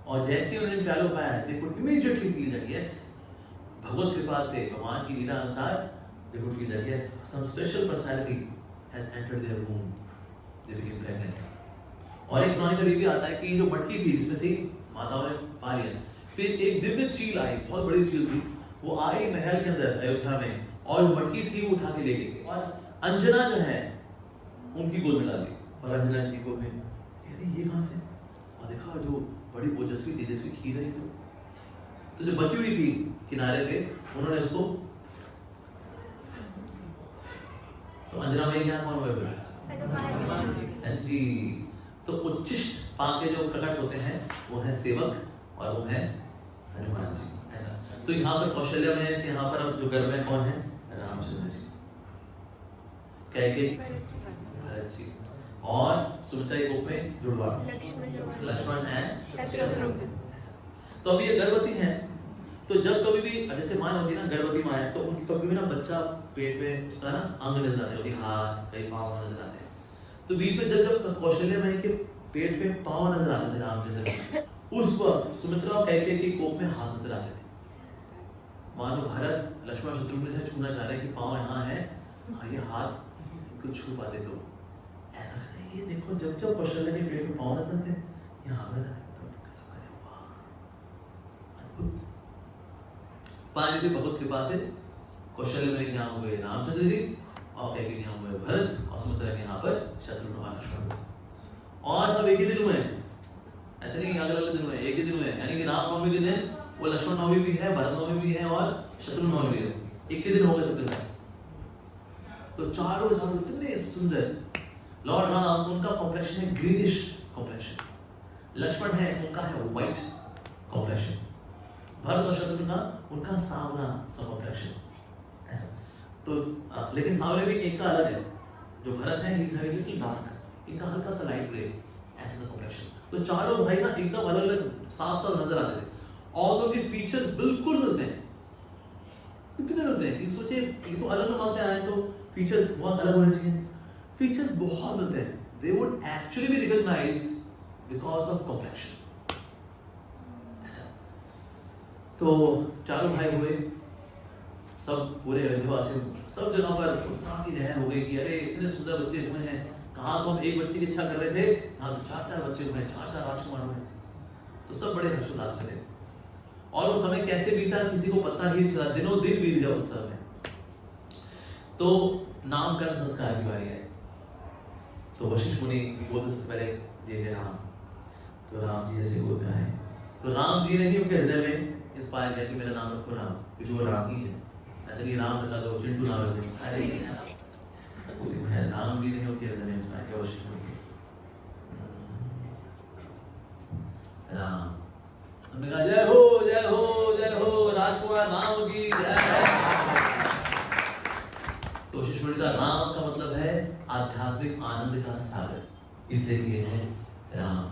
और जैसे उन्होंने प्यालों पाया they could immediately feel that yes, भगवत कृपा से, भगवान की लीला अनुसार they could feel that yes, some special personality has entered their womb, they became pregnant। और एक क्रॉनिकल ये भी आता है कि जो मटकी थी इसमें से माताओं ने पा लिया। फिर एक दिव्य चील आई, बहुत बड़ी चील थी, वो आई महल के अंदर अयोध्या में और मटकी थी वो उठा के ले गई और अंजना जो है उनकी गोद में डाल दी। और अंजना की गोद में ये कहां से, और देखा जो बड़ी ओजस्वी तेजस्वी खीर है तो जो बची हुई थी किनारे पे उन्होंने उसको, तो अंजना में क्या कौन हुए फिर जी। तो उच्चिष्ट पांव के जो प्रकट होते हैं वो है सेवक और वो है हनुमान जी। ऐसा तो यहाँ पर कौशल्या में यहाँ पर अब जो घर में कौन है, रामचंद्र जी, कैकेयी, भरत जी और सुमित्रा के कोख में जुड़वा लक्ष्मण है। तो अभी ये गर्भवती हैं, तो जब कभी भी जैसे माँ होती है ना, गर्भवती माँ है, तो उनकी कभी भी ना बच्चा पेट में उसका ना अंग नजर आते हैं, कभी हाथ कहीं पाँव नजर आते हैं। तो बीच में जब कौशल्या माँ के पेट में पाँव नजर आते थे रामचंद्र, उस वक्त सुमित्रा और कैकेयी की कोख में हाथ नजर आते थे। मानो भरत लक्ष्मण शत्रुघ्न से छूना चाह रहे हैं कि पाँव यहाँ है, ये हाथ को छू पाते तो ऐसा नहीं। ये देखो जब जब कौशल्या के पेट में पाँव नजर थे यहाँ पर पांच की भगवत कृपा से कौशल्या में यहाँ हुए रामचंद्र जी और कैकेयी यहाँ हुए भरत और सुमित्रा के यहाँ पर शत्रुघ्न और लक्ष्मण। और सब एक ही दिन हुए, ऐसे नहीं अलग अलग दिन हुए, एक ही दिन हुए। यानी कि रामनवमी के दिन वो लक्ष्मण नवमी भी है, भरत नवमी भी है और शत्रुघ्न नवमी भी है, एक ही दिन हो गए सबके साथ। तो चारों इतने सुंदर। लॉर्ड राम उनका कॉम्प्लेक्शन है ग्रीनिश कॉम्प्लेक्शन, लक्ष्मण है उनका है व्हाइट कॉम्प्लेक्शन, भरत और शत्रुघ्न उनका सांवला सा कॉम्प्लेक्शन ऐसा। तो लेकिन सांवले भी एक का अलग है, जो भरत है ही इज लिटिल डार्क, इनका हल्का सा लाइट ग्रे ऐसा सा कॉम्प्लेक्शन। तो चारों भाई ना एकदम अलग अलग साफ साफ नजर आते थे और उनके फीचर्स बिल्कुल मिलते हैं। कितने मिलते हैं कि सोचिए, ये तो अलग वहां से आए तो फीचर्स बहुत अलग होने चाहिए, फीचर्स बहुत मिलते हैं। They would actually be recognised because of complexion. तो चारों भाई हुए, सब पूरे अयोध्यावासी सब जगह पर उत्साह की लहर हो गई कि अरे इतने सुंदर बच्चे हुए हैं, कहाँ तो हम एक बच्चे की इच्छा कर रहे थे, यहाँ तो 4-4 बच्चे हुए, 4-4 राजकुमार हुए। तो सब बड़े हर्षोल्लास में थे। और वो समय कैसे बीता किसी को पता ही चला, दिनों दिन बीत गया उस समय। तो नामकरण संस्कार की बारी है। तो वशिष्ठ मुनि बोलते से पहले ये राम, तो राम जी ऐसे बोल रहे हैं, तो राम जी ने ही उनके हृदय में इंस्पायर किया कि मेरा नाम रखो राम, क्योंकि वो राम ही है। ऐसा नहीं राम रखा तो चिंटू नाम रख दो, अरे राम जी ने उनके हृदय में इंस्पायर किया वशिष्ठ मुनि राम। उन्होंने कहा जय हो जय हो जय हो राजकुमार राम की जय। तो वशिष्ठ मुनि का राम का मतलब है आध्यात्मिक आनंद का सागर, इसलिए ये है राम।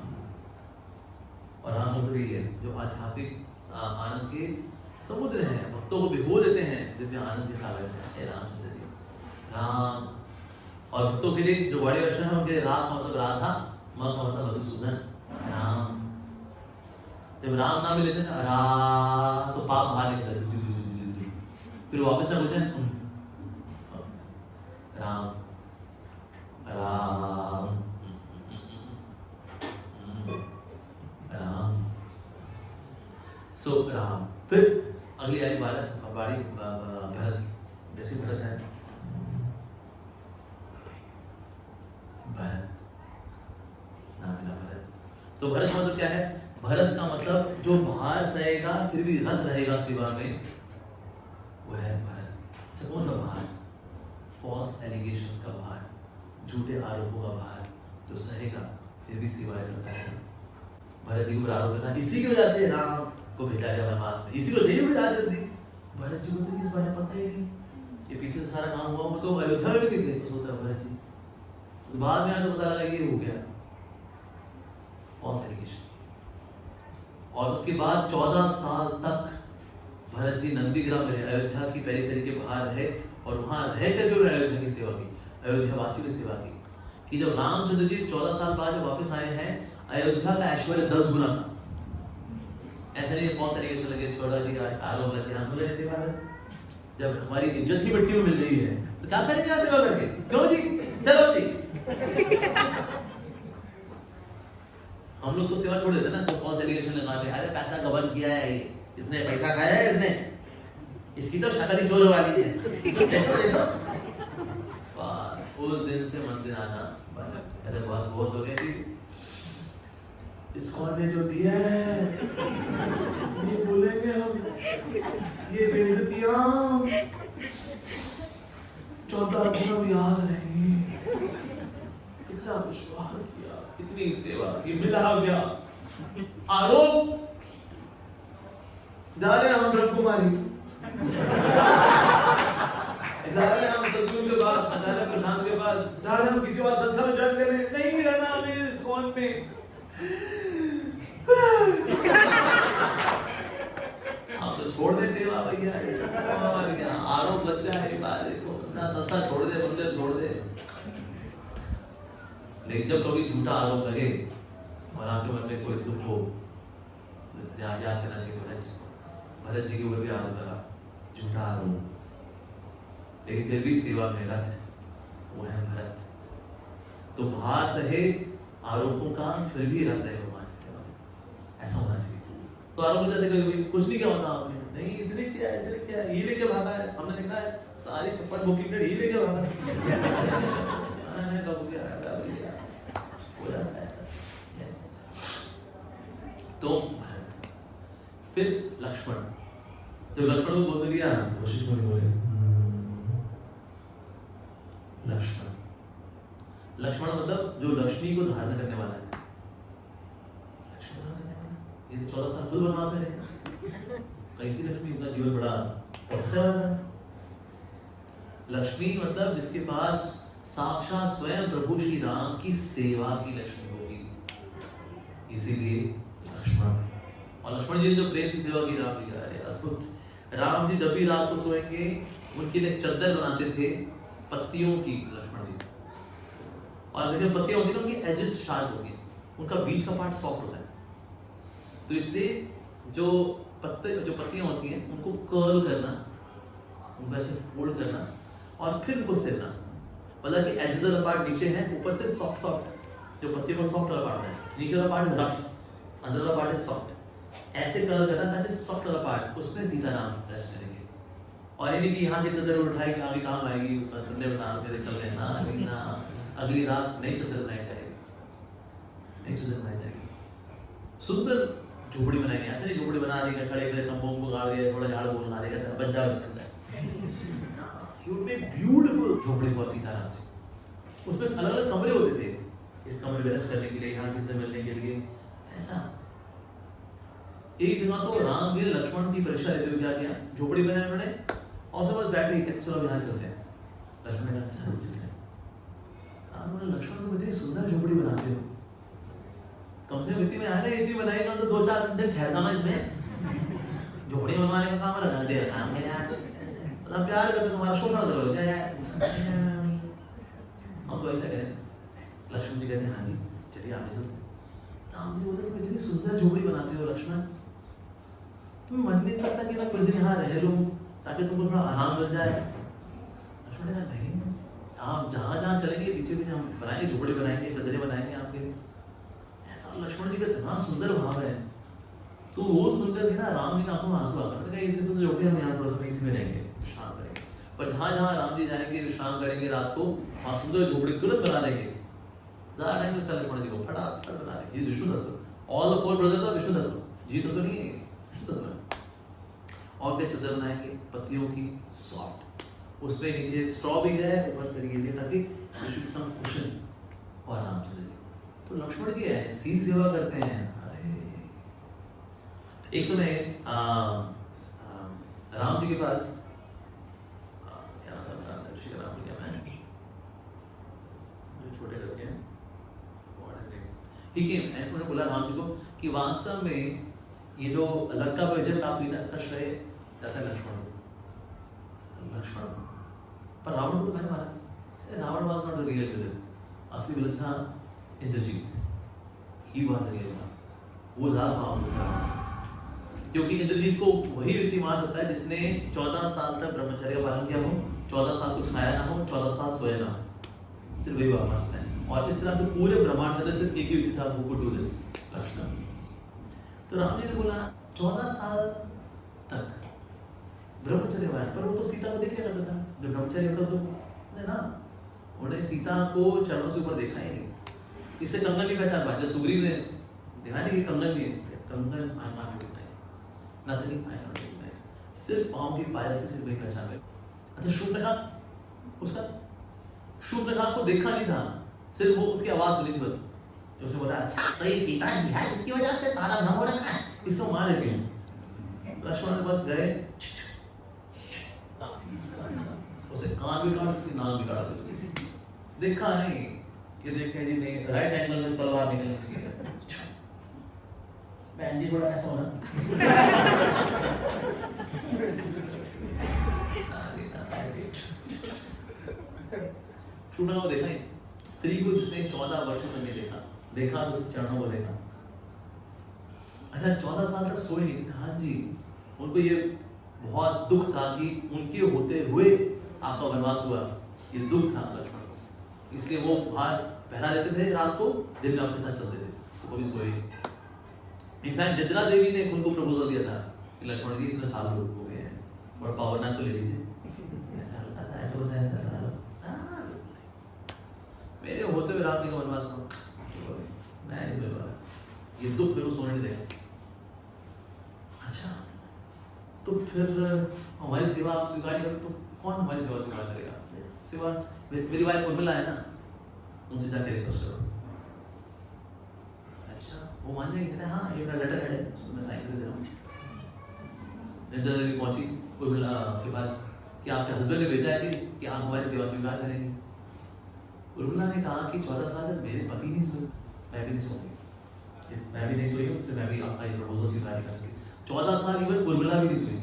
और राम मतलब ये है जो आध्यात्मिक आनंद के समुद्र हैं, भक्तों को भिगो देते हैं दिव्य आनंद के सागर है रामचंद्र जी। राम और भक्तों के लिए जो बड़े अक्षर है उनके राम मतलब राधा, म का मतलब मधुसूदन। राम जब राम नाम लेते हैं रा तो पाप बाहर निकलते, फिर वापस ना बोलते हैं राम राम राम। सो राम। फिर अगली आई बारी भरत। जैसे भरत है भरत, नाम मिला भरत। तो भरत मतलब क्या है? भरत का मतलब जो भार सहेगा फिर भी रत रहेगा सेवा में, वो है भरत। कौन सा भार? फॉल्स एलिगेशंस का भार, झूठे आरोपों का भार, जो सहेगा फिर भी सेवा करता है। भरत जी को आरोप था, इसी की वजह से राम को भेजा गया वनवास में, इसी को चाहिए भेजा जल्दी। भरत जी को तो इस बारे में पता ही नहीं, ये पीछे से सारा काम हुआ, वो तो अयोध्या में भी नहीं थे। सोचता है भरत जी, बाद में आकर पता लगा ये हो गया फॉल्स एलिगेशन। और उसके बाद 14 साल तक भरत जी नंदीग्राम में अयोध्या की पेरीफेरी के बाहर रहे, और वहां रहकर भी अयोध्या की सेवा की, अयोध्या वासी की सेवा की। कि जब रामचंद्र जी 14 साल बाद जब वापस आए हैं, अयोध्या का ऐश्वर्य 10 गुना था। ऐसा नहीं फॉल्स एलिगेशन लगे, छोड़ा जी आरोप लगे, हम लोग सेवा है। जब हमारी इज्जत ही मिट्टी में मिल रही है तो क्या करेंगे सेवा करके? क्यों जी, चलो जी। हम लोग तो सेवा छोड़ देते ना, तो फॉल्स एलिगेशन लगाते हैं, अरे पैसा गबन किया है, इसने पैसा खाया है, इसने इसकी तो शक्ल ही चोर वाली है। उस दिन से मंदिर आना अरे बहुत हो गया जी। इस्कॉन ने जो दिया है ये बोलेंगे हम, ये बेइज्जतियां 14 दिन याद रहेंगी। इतना विश्वास किया, इतनी सेवा की, मिला गया आरोप। जा रहे हम ब्रह्मकुमारी, जा रहे हम सदगुरु के पास, आचार्य प्रशांत के पास, जा रहे हम किसी और संस्था में ज्वाइन करने, नहीं रहना हमें इस्कॉन में। आप तो छोड़ दे सेवा भैया, और क्या आरोप लगता है बात देखो ना, संस्था छोड़ दे, मंदिर छोड़ दे। लेकिन जब कभी झूठा आरोप लगे और आपके मन में कोई दुख हो तो याद करना चाहिए भरत जी के ऊपर भी आरोप लगा, झूठा आरोप, लेकिन फिर भी सेवा में रत है, वो है भरत। तो भार सहे आरोपों का, फिर भी रत रहे हमारी सेवा में, ऐसा होना चाहिए। तो आरोप जैसे कोई कुछ नहीं किया होता आपने, नहीं इसने किया, ऐसे किया, ये लेके भागा है, हमने देखा है सारी छप्पन बुकिंग ये लेके भागा हो जाता है। तो फिर लक्ष्मण, जब लक्ष्मण को बोल दिया, वशिष्ठ मुनि बोले लक्ष्मण, लक्ष्मण मतलब जो लक्ष्मी को धारण करने वाला है। लक्ष्मण ये 14 साल खुद वनवास में रहे, कैसी लक्ष्मी, इतना जीवन बड़ा कैसे बना। लक्ष्मी मतलब जिसके पास साक्षात स्वयं प्रभु श्री राम की सेवा की लक्ष्मी होगी, इसीलिए लक्ष्मण। और लक्ष्मण जी ने जो प्रेम की सेवा की राम जी, अद्भुत। राम जी जब भी रात को सोएंगे उनके लिए चद्दर बनाते थे पत्तियों की, लक्ष्मण जी। और देखिए पत्तियां होती है ना, उनकी एजेस शार्प होती है, उनका बीच का पार्ट सॉफ्ट होता है, तो इसलिए जो पत्तियां होती हैं उनको कर्ल करना, उनको वैसे फोल्ड करना और फिर उनको सिलना, मतलब कि एजेस वाला पार्ट नीचे है, ऊपर से सॉफ्ट सॉफ्ट जो पत्ती पर सॉफ्ट वाला पार्ट है, नीचे वाला पार्ट इज रफ, अंदर वाला पार्ट इज सॉफ्ट, ऐसे कलर करना ताकि सॉफ्ट वाला पार्ट उसमें सीधा नाम प्रेस करेंगे। और ये नहीं कि यहाँ की चादर उठाई कि आगे काम आएगी, बंदे बना के चल रहे हैं ना, अगली रात नई चादर बनाई जाएगी, नई चादर बनाई जाएगी, सुंदर झोपड़ी बनाएंगे। ऐसे नहीं झोपड़ी बना दी खड़े खड़े तंबू को गाड़ दिया, थोड़ा झाड़ बोल ला देगा, बन जाए उसके अंदर। यू मेक ब्यूटीफुल झोपड़ी को सीताराम जी। उसमें अलग अलग कमरे होते थे, इस कमरे में रेस्ट करने के लिए, यहाँ किसी से मिलने के लिए, ऐसा। एक जगह तो राम जी लक्ष्मण की परीक्षा लेते हुए क्या किया, झोपड़ी बनाई उन्होंने और सब बस बैठ गए, चलो यहाँ से चलते हैं। लक्ष्मण ने कहा चलते हैं। राम बोले लक्ष्मण तुम इतनी सुंदर झोपड़ी बनाते हो, कम से कम इतनी में आए ना, इतनी बनाएगा तो 2-4 घंटे ठहर जाना इसमें, झोपड़ी बनवाने का काम लगा दिया सामने यार, मतलब प्यार करके तुम्हारा शोषण करोगे क्या यार, हम तो ऐसा करें। लक्ष्मण जी कहते हैं हाँ जी चलिए आगे चलते। राम जी बोलते तुम इतनी सुंदर झोपड़ी बनाते हो लक्ष्मण, तुम्हें मन नहीं करता कि मैं कुछ दिन यहाँ रह लूं ताकि तुमको थोड़ा आराम मिल जाए। लक्ष्मण ने कहा नहीं, आप जहाँ जहाँ चलेंगे पीछे पीछे हम बनाएंगे, झोपड़ी बनाएंगे, चादरें बनाएंगे आपके लिए। ऐसा लक्ष्मण जी का इतना सुंदर भाव है, तो वो सुनकर ना राम जी की आंखों में आंसू आ गए, इतनी सुंदर झोपड़ी हम यहाँ थोड़ा सा इसमें रहेंगे, विश्राम करेंगे। पर जहाँ जहाँ राम जी जाएंगे विश्राम करेंगे रात को, वहाँ सुंदर झोपड़ी तुरंत बना देंगे। ज़्यादा टाइम लगता है लक्ष्मण जी को, फटाफट बना देंगे। ये विष्णु तत्व, all the 4 brothers of Vishnu तत्व, जी तत्व नहीं है, विष्णु तत्व है। और फिर चादर बनाएंगे पत्तियों की सॉफ्ट, उसमें नीचे स्ट्रॉ भी है, ऊपर करिए ताकि विष्णु की सम कुशन और आराम से। तो लक्ष्मण जी ऐसी सेवा करते हैं। अरे एक समय राम जी के पास क्या नाम है, ऋषि का नाम क्या है, जो छोटे लड़के हैं, ठीक है, उन्होंने बोला राम जी को कि वास्तव में ये जो लंका पर विजय प्राप्त हुई ना, इसका श्रेय जाता है लक्ष्मण को। लक्ष्मण पर रावण को तो मैंने मारा, Ravan was not the real villain, असली विलन था Indrajit, he was the real one, वो ज्यादा पावरफुल था। क्योंकि इंद्रजीत को वही व्यक्ति मार सकता है जिसने 14 साल तक ब्रह्मचर्य का पालन किया हो, 14 साल कुछ खाया ना हो, 14 साल सोया ना हो, सिर्फ वही मार सकता है। और इस तरह से पूरे ब्रह्मांड में सिर्फ एक ही व्यक्ति था who could do this, Lakshman. तो राम जी ने बोला 14 साल तक ब्रह्मचर्य हुआ, पर वो तो सीता को देख लिया करता था, जब ब्रह्मचर्य होता तो ना, उन्होंने सीता को चरणों से ऊपर देखा ही नहीं, इससे कंगन नहीं पहचान पाया। जब सुग्रीव ने देखा नहीं कि कंगन नहीं है, कंगन I not recognise, nothing I not recognise, सिर्फ पांव की पायल से सिर्फ वही पहचान गए। अच्छा शूर्पणखा, उसका शूर्पणखा को देखा नहीं था, सिर्फ वो उसकी आवाज सुनी थी बस, उसने बोला अच्छा सही सीता जी है, इसकी वजह से सारा भ्रम हो रखा है, इसको मार लेते हैं। लक्ष्मण के पास गए, उसे कान भी काट, उसकी नाक भी काट दी, देखा नहीं, ये देखे जी नहीं, राइट एंगल में तलवार निकल रही है, बहन जी थोड़ा ऐसा होना। शूर्पणखा को देखा ही, स्त्री को जिसने 14 वर्षों तक नहीं देखा तो उसके चरणों को देखा। अच्छा 14 साल तक सोए नहीं, हाँ जी, उनको ये बहुत दुख था कि उनके होते हुए आपका वनवास हुआ, ये दुख था लक्ष्मण को, इसलिए वो बाहर पहरा देते थे रात को, दिन में आपके साथ चलते थे, तो कभी सोए। इनफैक्ट निद्रा देवी ने उनको प्रपोजल दिया था कि लक्ष्मण जी इतने साल हो गए हैं, और पावर नाम तो ले लीजिए, ऐसा होता था, ऐसा होता है, ऐसा मेरे होते हुए रात का वनवास हो, मैं नहीं सोच रहा, ये दुख मेरे को सोने नहीं देगा। अच्छा तो फिर हमारी सेवा आप स्वीकार करें तो कौन हमारी सेवा स्वीकार करेगा? सेवा मेरी वाइफ उर्मिला है ना, उनसे जाके रिक्वेस्ट करो। अच्छा वो मान जाएंगे, कहते हैं हाँ ये मेरा लेटर है, उसको मैं साइन कर दे रहा हूँ। निद्रा देवी पहुंची उर्मिला के पास कि आपके हस्बैंड ने भेजा है कि आप हमारी सेवा स्वीकार करेंगे। उर्मिला ने कहा कि 14 साल तक मेरे पति नहीं सोए, मैं भी नहीं सोई, मैं भी नहीं सोई, उससे मैं भी आपका ये प्रपोजल स्वीकार नहीं कर सकती। 14 साल इवन उर्मिला भी नहीं सोई।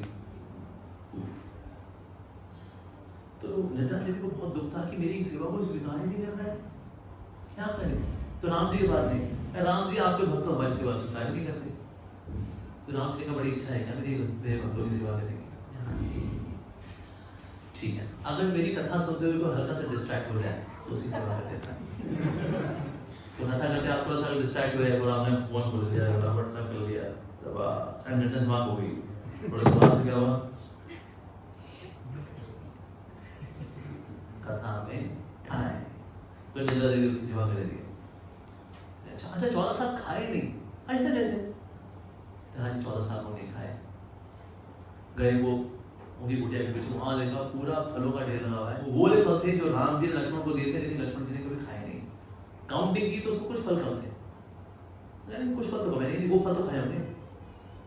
तो निद्रा देवी को बहुत दुख था कि मेरी सेवा को स्वीकार ही नहीं कर रहा है, क्या करें? तो राम जी के पास नहीं, राम जी आपके भक्त हमारी सेवा स्वीकार नहीं करते, तो राम जी का बड़ी इच्छा है क्या मेरे भक्तों की सेवा करेंगे। ठीक है, अगर मेरी कथा सुनते हुए कोई हल्का सा डिस्ट्रैक्ट हो जाए तो उसी सेवा कर देता है। तो कथा करके आप थोड़ा सा डिस्ट्रैक्ट हुए और आपने फोन खोल लिया और व्हाट्सएप कर लिया, तब अटेंडेंस मार्क हो गई, थोड़ा सा बाद क्या हुआ, कथा में खाए तो निद्रा देवी उसकी सेवा कर रही है। अच्छा 14 साल खाए नहीं, ऐसा कैसे? हाँ जी 14 साल वो नहीं खाए, गए वो उनकी कुटिया के पीछे, वहां देखा पूरा फलों का ढेर लगा हुआ है। वो वाले फल थे जो राम जी ने लक्ष्मण को दिए थे, लेकिन लक्ष्मण जी ने कभी खाए नहीं। काउंटिंग की तो उसको कुछ फल कम थे, लेकिन कुछ फल तो कम नहीं, वो फल तो खाए होंगे।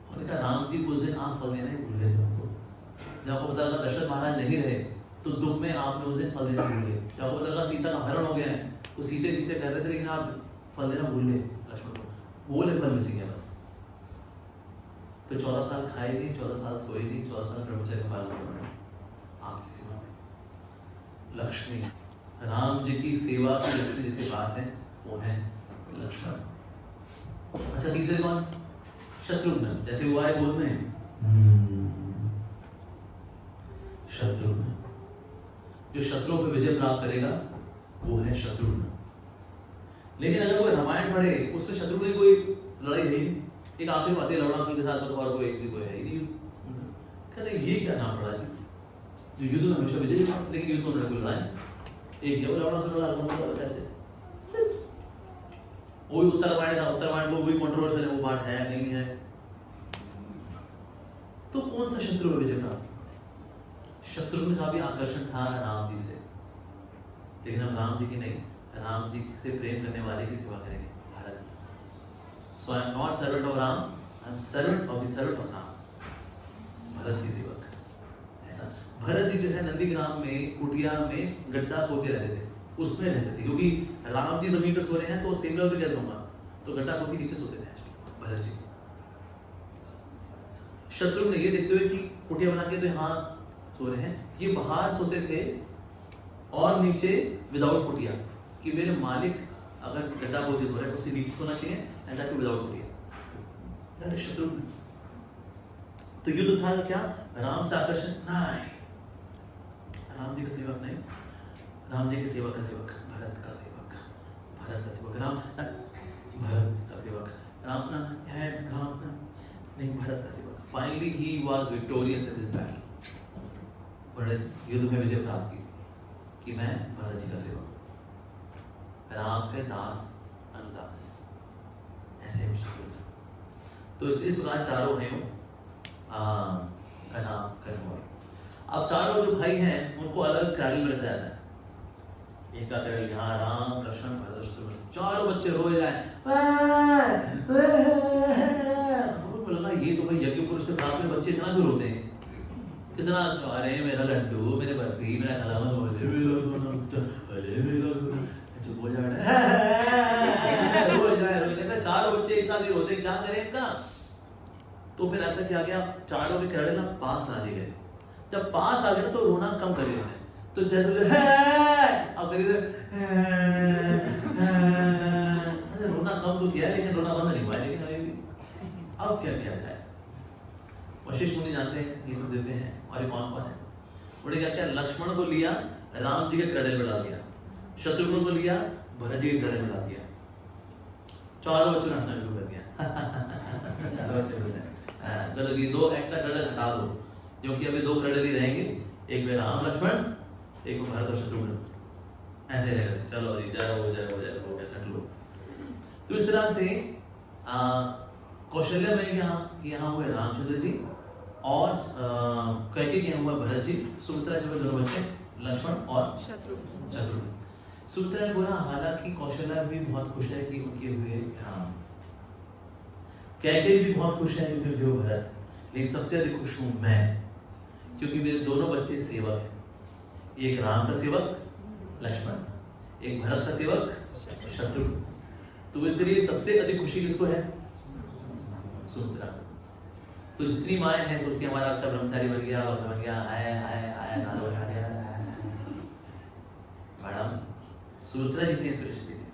उन्होंने कहा राम जी उस दिन आप फल देना ही भूल गए थे उनको। जब आपको पता लगा दशरथ महाराज नहीं रहे तो दुख में आपने उस दिन फल देना भूल गए। जब आपको पता लगा सीता का हरण हो गया है तो सीते सीते कर रहे थे, लेकिन आप फल देना भूल गए लक्ष्मण को, वो वाले फल मिसिंग है बस। तो 14 साल खाए नहीं, 14 साल सोए नहीं, 14 साल ब्रह्मचर्य का पालन करना आपकी सेवा में। लक्ष्मी, राम जी की सेवा की लक्ष्मी जिसके पास है वो है लक्ष्मण। अच्छा तीसरे कौन? शत्रुघ्न। जैसे हुआ है बोध में शत्रुघ्न, जो शत्रुओं पर विजय प्राप्त करेगा वो है शत्रुघ्न। लेकिन अगर कोई रामायण पढ़े उसमें शत्रुघ्न की कोई लड़ाई है ही, एक आखिरी बात है लवणासुर के साथ और कोई एक कोई है ही नहीं। कहते ये क्या नाम पड़ा जी, जो युद्ध में हमेशा विजय था, लेकिन युद्ध में कोई लड़ाई एक है वो लवणासुर वाला कैसे? वो भी उत्तर रामायण था, उत्तर रामायण वो भी कंट्रोवर्शियल है, वो बात है नहीं है। तो कौन सा शत्रु विजय था? शत्रुघ्न का भी आकर्षण था राम जी से, लेकिन हम राम जी की नहीं, राम जी से प्रेम करने वाले की सेवा करेंगे। Bharat. So I am not servant of Ram, I am servant of the servant of Ram. Bharat की सेवक। ऐसा भरत जी जो है नंदीग्राम में कुटिया में गड्ढा खोद के रहते थे, उसमें रहते थे, क्योंकि राम जी जमीन पर सो रहे हैं तो सेम लेवल पे कैसे होगा, तो गड्ढा खोद के नीचे सोते थे भरत जी। शत्रुघ्न ने ये देखते हुए कि कुटिया बना के तो यहाँ सो रहे हैं, ये बाहर सोते थे और नीचे विदाउट कुटिया, कि मेरे मालिक अगर गड्ढा खोद के सो रहे हैं उससे नीचे सोना चाहिए, ऐसा कि विदाउट कुटिया। शत्रुघ्न तो युद्ध था क्या? राम से आकर्षण नहीं, राम जी का सेवक नहीं, राम जी के सेवक का सेवक, भरत का सेवक, भरत का सेवक, राम भरत का सेवक, राम ना है, राम ना नहीं, भरत का सेवक। Finally he was victorious in this battle, और इस युद्ध में विजय प्राप्त की कि मैं भरत जी का सेवक, राम के दास अनुदास, ऐसे तो इस प्रकार चारों भाइयों का नाम कर्म। अब चारों जो भाई हैं उनको अलग क्रैडल में रखा जाता है। एक का क्रैडल यहाँ राम लक्ष्मण भरत शत्रुघ्न, चारों बच्चे रोए जाए। हमको लगा ये तो भाई यज्ञ पुरुष से प्राप्त हुए बच्चे इतना क्यों रोते हैं, कितना अच्छा, अरे मेरा लड्डू, मेरे बर्फी, मेरा कलावन हो जाए, चारों बच्चे एक साथ ही रोते, क्या करें इनका? तो फिर ऐसा किया गया, चारों के क्रैडल ना पास ला दिए गए। जब पास आ गए तो रोना कम कर दिया, तो जैसे अब रोना कम तो किया लेकिन रोना बंद नहीं हुआ, लेकिन अभी भी अब क्या किया जाए? वशिष्ठ मुनि जानते हैं, ये तो देते हैं, और ये कौन कौन है? उन्होंने क्या किया? लक्ष्मण को लिया, राम जी के क्रैडल में डाल दिया, शत्रुघ्न को लिया, भरत जी के क्रैडल में डाल दिया, चारों बच्चों ने हंसना शुरू कर दिया। चारों बच्चे चलो ये दो एक्स्ट्रा क्रैडल हटा दो, क्योंकि अभी दो क्रैडल ही रहेंगे, एक में राम लक्ष्मण, एक में भरत और शत्रुघ्न, ऐसे रहेगा। चलो जी जय हो गया सेटल हो। तो इस तरह से कौशल्या में यहाँ हुए रामचंद्र जी, और कैकेयी के यहाँ हुआ भरत जी, सुमित्रा जी में दोनों बच्चे लक्ष्मण और शत्रुघ्न। सुमित्रा ने बोला हालांकि कौशल्या भी बहुत खुश है कि उनके हुए राम, कैकेयी भी बहुत खुश है क्योंकि वो भरत, लेकिन सबसे अधिक खुश हूं मैं क्योंकि मेरे दोनों बच्चे सेवक हैं, एक राम का सेवक लक्ष्मण, एक भरत का सेवक शत्रुघ्न। तो इसलिए सबसे अधिक खुशी किसको है? सुमित्रा। तो जितनी माएँ हैं सोचती हमारा अच्छा ब्रह्मचारी बन गया, भक्त बन गया, आया नाल बना दिया। मैडम सुमित्रा जी से इंस्पिरेशन ली थी,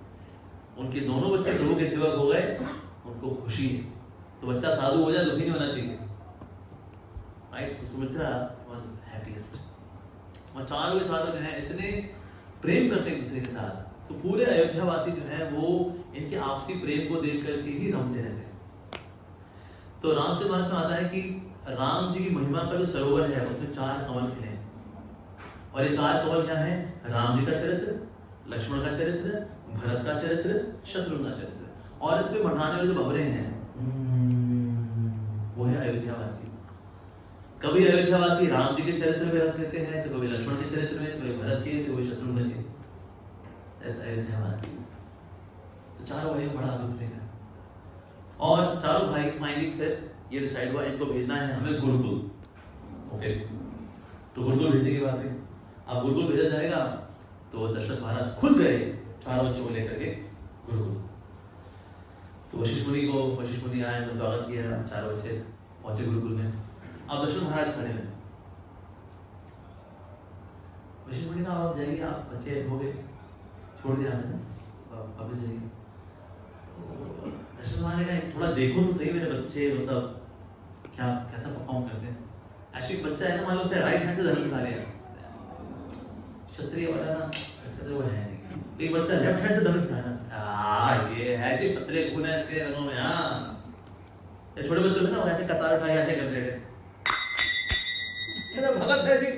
उनके दोनों बच्चे प्रभु के सेवक हो गए, उनको खुशी है। तो बच्चा साधु हो जाए दुखी नहीं होना चाहिए, राइट? तो सुमित्रा वाज हैप्पीएस्ट। और चारों के चारों जो है इतने प्रेम करते हैं दूसरे के साथ, तो पूरे अयोध्या वासी जो है वो इनके आपसी प्रेम को देख करके ही रमते रहते हैं। तो रामचरितमानस में आता है कि राम जी की महिमा का जो सरोवर है उसमें 4 कमल खिले हैं, और ये 4 कमल क्या है? राम जी का चरित्र, लक्ष्मण का चरित्र, भरत का चरित्र, शत्रुघ्न का चरित्र, और इसमें मंडराने वाले जो भंवरे हैं वो है अयोध्यावासी। कभी अयोध्यावासी राम जी के चरित्र में रस लेते हैं, तो कभी लक्ष्मण के चरित्र में, तो कभी भरत के, तो कभी शत्रुघ्न के, ऐसा अयोध्यावासी। तो चारों भाई बड़ा अद्भुत है, और चारों भाई फाइनली फिर ये डिसाइड हुआ इनको भेजना है हमें गुरुकुल। ओके, तो गुरुकुल भेजने की बात है। अब गुरुकुल भेजा जाएगा तो दशरथ महाराज खुद गए चारों बच्चों को लेकर के गुरुकुल। तो वशिष्ठ मुनि आए, उनका स्वागत किया, चारों बच्चे पहुंचे गुरुकुल में। अब दशरथ महाराज खड़े हैं। वशिष्ठ मुनि कहा आप जाइए, आप बच्चे हो गए, छोड़ दिया आपने, वापस जाइए। दशरथ महाराज ने कहा थोड़ा देखो तो सही मेरे बच्चे मतलब क्या कैसा परफॉर्म करते हैं। एक्चुअली बच्चा है ना, मान लो उसे राइट हैंड से धनुष उठा लिया, क्षत्रिय वाला ना ऐसा तो वो है नहीं, एक बच्चा लेफ्ट हैंड से धनुष उठाना, ये है जी क्षत्रिय गुण है इसके रंगों में। ये छोटे बच्चों में ना ऐसे कतार उठाए ऐसे कर देते, ये भगत है जी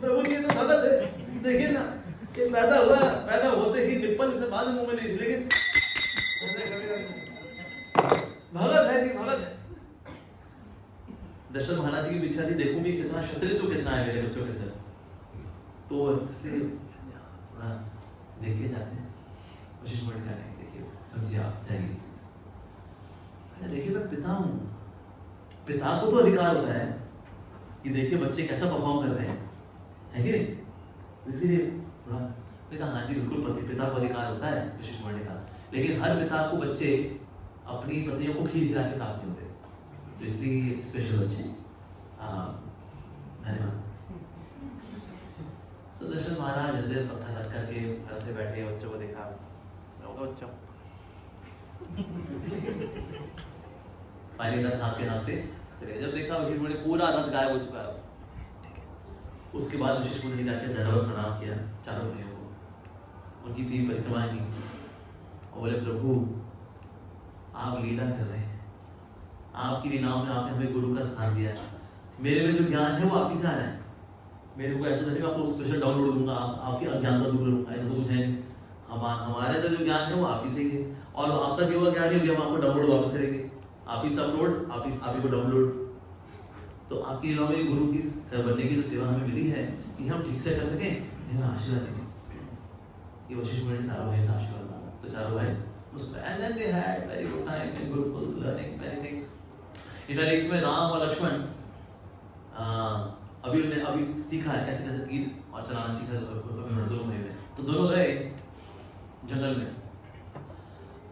प्रभु जी, तो भगत है। देखिए ना ये पैदा होते ही निप्पल से बाद मुंह में नहीं, लेकिन भगत है जी, भगत है। दशरथ महाराज जी की इच्छा थी देखूंगी कितना क्षत्रिय तो कितना है मेरे बच्चों के अंदर, तो इसलिए थोड़ा देख के जाते हैं। वशिष्ठ मुनि का नहीं, देखिए समझिए आप जाइए, देखिए मैं पिता हूँ, पिता को तो अधिकार होता है कि देखिए बच्चे कैसा परफॉर्म कर रहे हैं, है कि नहीं? इसीलिए थोड़ा कहा हाँ जी बिल्कुल पिता को अधिकार होता है। वशिष्ठ मुनि का, लेकिन हर पिता को बच्चे अपनी पत्नियों को खीर खिला के काफी होते, तो इसलिए स्पेशल बच्चे। धन्यवाद। तो दशरथ महाराज हृदय पत्थर रख करके भरत से बैठे बच्चों को देखा, बच्चों फाइनली रथ हाँकते चले। जब देखा वशिष्ठ मुनि पूरा रथ गायब हो चुका है, उसके बाद वशिष्ठ मुनि ने जाकर दंडवत प्रणाम किया चारों भाइयों को, उनकी 3 परिक्रमाएं की, और बोले प्रभु आप लीला कर रहे हैं, आपकी लीलाओं में आपने हमें गुरु का स्थान दिया है, मेरे में जो ज्ञान है वो आप ही से आ रहा है, मेरे को ऐसा नहीं आपको स्पेशल डाउनलोड दूंगा, आपकी अज्ञानता दूर करूंगा, ऐसा तो कुछ है। हमारे जो ज्ञान है वो आप ही से ही है, और आपका जो ज्ञान है हम आपको डाउनलोड वापस करेंगे, आप ही से अपलोड, आप ही को डाउनलोड। तो आपकी लीलाओं में गुरु की बनने की जो सेवा हमें मिली है कि हम ठीक से कर सकें, हमें आशीर्वाद दीजिए। ये वशिष्ठ मुनि चारों भाई से आशीर्वाद मांगा, तो चारों भाई and then they had very good time in Gurukul learning many things. इधर इसमें राम और लक्ष्मण अभी सीखा है कैसे कैसे तीर और चलाना सीखा, दोनों में तो दोनों गए जंगल में।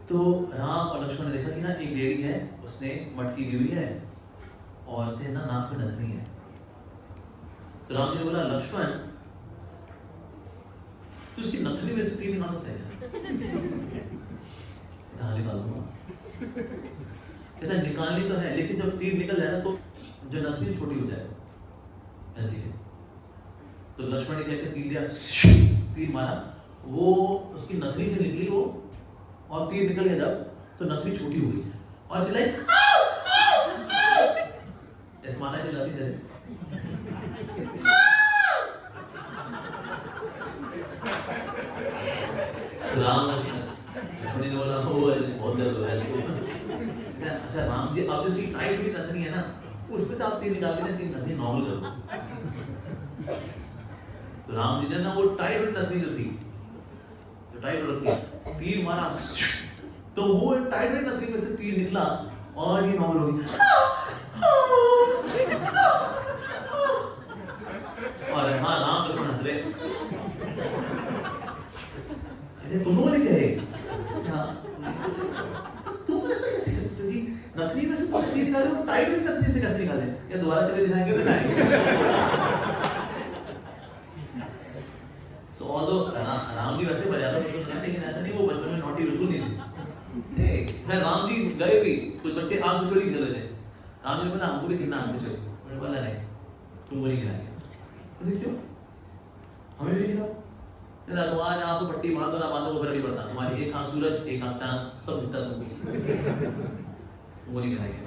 तो राम और लक्ष्मण ने देखा कि ना एक लेडी है, उसने मटकी दी हुई है और उसने ना नाक में नथनी है। तो राम जी ने बोला लक्ष्मण तो उसकी नथनी में से तीर निकाल सकते हैं? निकाल दूंगा। कहता निकालनी तो है, लेकिन जब तीर निकल जाए ना तो जो नथनी छोटी हो जाए। तो लक्ष्मण ने क्या तीर दिया, तीर मारा, वो उसकी नथनी से निकली वो, और तीर निकल गया जब तो नथनी छोटी हुई और चिल्लाई ऐसे माना चिल्लाती जैसे। राम लक्ष्मण ने बोला बहुत दर्द हो रहा है। अच्छा राम जी अब जिसकी टाइट हुई नथनी है ना उसमें से आप तीर निकाल के इसकी नथनी नॉर्मल कर दो। तो राम जी ने ना वो टाइट हुई नथनी जो थी, जो टाइट रखी, तीर मारा तो वो टाइट हुई नथनी में से तीर निकला और ये नॉर्मल हो गई। और हाँ राम लक्ष्मण हंस रहे, तुम लोगों ने कहे तुम ऐसा कैसे कर सकते थी, नथनी में से तुम तीर निकाले तो टाइट हुई नथनी से कैसे निकाले? या दोबारा चले दिखाएंगे तो दिखाएंगे। So although राम जी वैसे मर्यादा पुरुषोत्तम हैं, लेकिन ऐसा नहीं वो बचपन में नॉटी बिल्कुल नहीं थे। मैं राम जी गए भी, कुछ बच्चे आग में चोरी खेल रहे थे, राम जी ने बोला हमको भी खेलना आग में चलो, मैंने बोला नहीं तुम बोली खिलाएंगे। तो देखियो हमें भी दिखा ना, तुम्हारे आंखों पट्टी बांधो ना बांधो को फर्क नहीं पड़ता, तुम्हारी एक आंख सूरज एक आंख चांद सब दिखता तुमको, वो नहीं दिखाएंगे।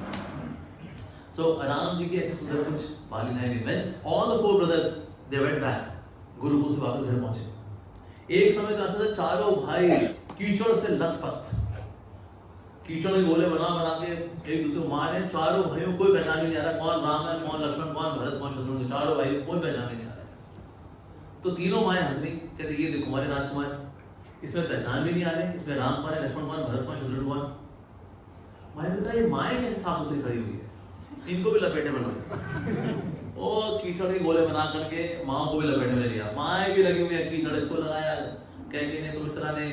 So राम जी की ऐसे सुंदर कुछ बालिकाएं भी। When all the four brothers they went back, Gurukul से वापस घर पहुंचे। एक समय तो ऐसा था चारों भाई कीचड़ से लथपथ, कीचड़ में गोले बना बना के एक दूसरे को मारे। चारों भाइयों कोई पहचान नहीं आ रहा कौन राम है, कौन लक्ष्मण, कौन भरत, कौन शत्रुघ्न। चारों भाई कोई पहचान नहीं आ रहा। तो तीनों माएं हंस रही, कहते ये देखो हमारे राजकुमार, इसमें पहचान भी नहीं आ रहे, इसमें राम कौन है, लक्ष्मण कौन, भरत कौन, शत्रुघ्न कौन। माए बेटा ये माएं कैसे साफ सुथरी खड़ी हुई है, इनको भी लपेटे में लो। ओ कीचड़ के गोले बना करके माँ को भी लपेटे में लिया, माएं भी लगी हुई है, कीचड़ इसको लगाया, कैकेयी ने, सुमित्रा ने,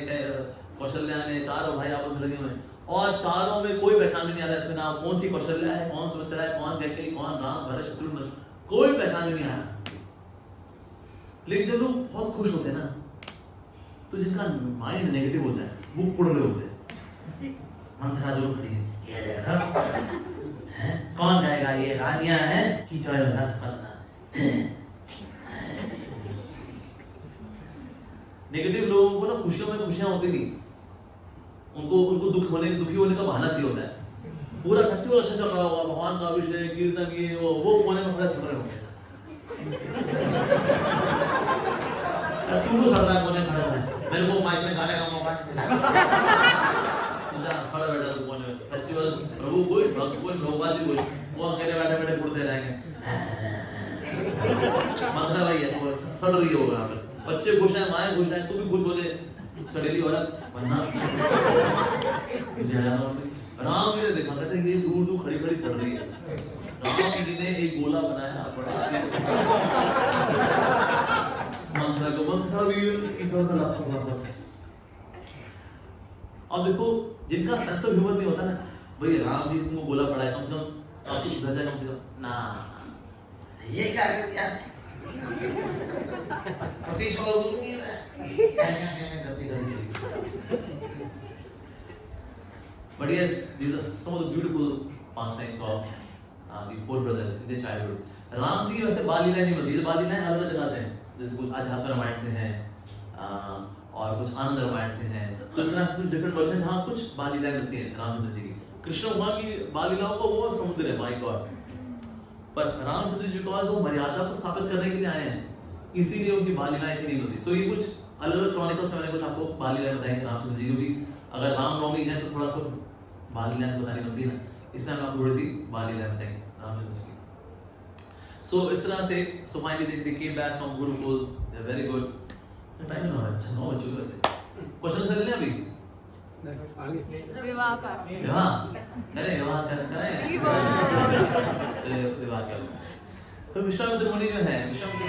कौशल्या ने, चारों भाई आपस में लगे हुए हैं। और चारों में कोई पहचान भी नहीं आ रहा इसमें नाम, कौन सी कौशल्या है, कौन सुमित्रा है, कौन कैकेयी, कौन राम, भरत, शत्रुघ्न, कोई पहचान भी नहीं आ रहा। लेकिन जब लोग बहुत खुश होते हैं ना, तो जिनका माइंड नेगेटिव होता है वो उड़ रहे होते हैं। मंथरा जरूर खड़ी है, ये देखो कौन गाएगा, ये रानियां हैं कीचड़ में लथपथ। नेगेटिव लोगों को ना खुशियों में खुशियां होती नहीं, उनको दुखी होने का बहाना चाहिए होता है। पूरा फेस्टिवल अच्छा चल रहा होगा, भगवान का अभिषेक, कीर्तन, ये वो कोने में खड़े सड़ रहे होंगे। तू तो सड़ रहा है कोने खड़ा है, मेरे को माइक में गाने का मौका खड़ा बैठा तू कोने में। फेस्टिवल प्रभु कोई भक्त कोई भगवान जी कोई वो अकेले बैठे बैठे उड़ते रहेंगे। मंत्रा भाई है वो सड़ रही होगा यहाँ पे, बच्चे खुश हैं, माएं खुश हैं, तू भी खुश हो ले, सड़ेली औरत बनना। राम जी ने देखा, कहते ये दूर दूर खड़ी खड़ी सड़ रही है। राम जी ने एक गोला बनाया मंत्रा को, मंत्रा वीर की थोड़ा सा लाभ। और देखो जिनका सेंस ऑफ ह्यूमर नहीं होता ना, भाई राम जी तुमको गोला पड़ा है, कम से कम आपकी सुधर जाए, कम से कम ना ये क्या कर दिया प्रतिशोध दूंगी मैं करती करती। But yes, these are some of the beautiful pastimes of the four brothers in their childhood. Ram ji वैसे बाल लीला नहीं बनती, बाल लीलाएं अलग अलग जगह से हैं, जैसे कुछ अध्यात्म रामायण से हैं और कुछ आनंद रामायण से हैं। तो इस तरह से डिफरेंट वर्जन जहाँ कुछ बाल लीलाएं बनती हैं रामचंद्र जी की। कृष्ण भगवान की बाल लीलाओं को वो समुद्र है, माय गॉड। पर रामचंद्र जी के पास वो मर्यादा को स्थापित करने के लिए आए हैं, इसीलिए उनकी बाल लीलाएं इतनी नहीं होती। तो ये कुछ अलग अलग क्रॉनिकल्स में मैंने कुछ आपको बाल लीलाएं बताएंगे रामचंद्र जी की। अगर रामनवमी है तो थोड़ा सा बाल लीलाएं बतानी होती है ना, इसलिए हम आपको थोड़ी सी बाल लीलाएं बताएंगे रामचंद्र जी। So इस तरह से so finally they came back from Gurukul, they're very good. Time ना है, अच्छा 9 बज चुके हैं। क्वेश्चन चल रहे हैं अभी? विवाह का करें विवाह क्या? तो विश्वामित्र मुनि जो है, विश्वामित्र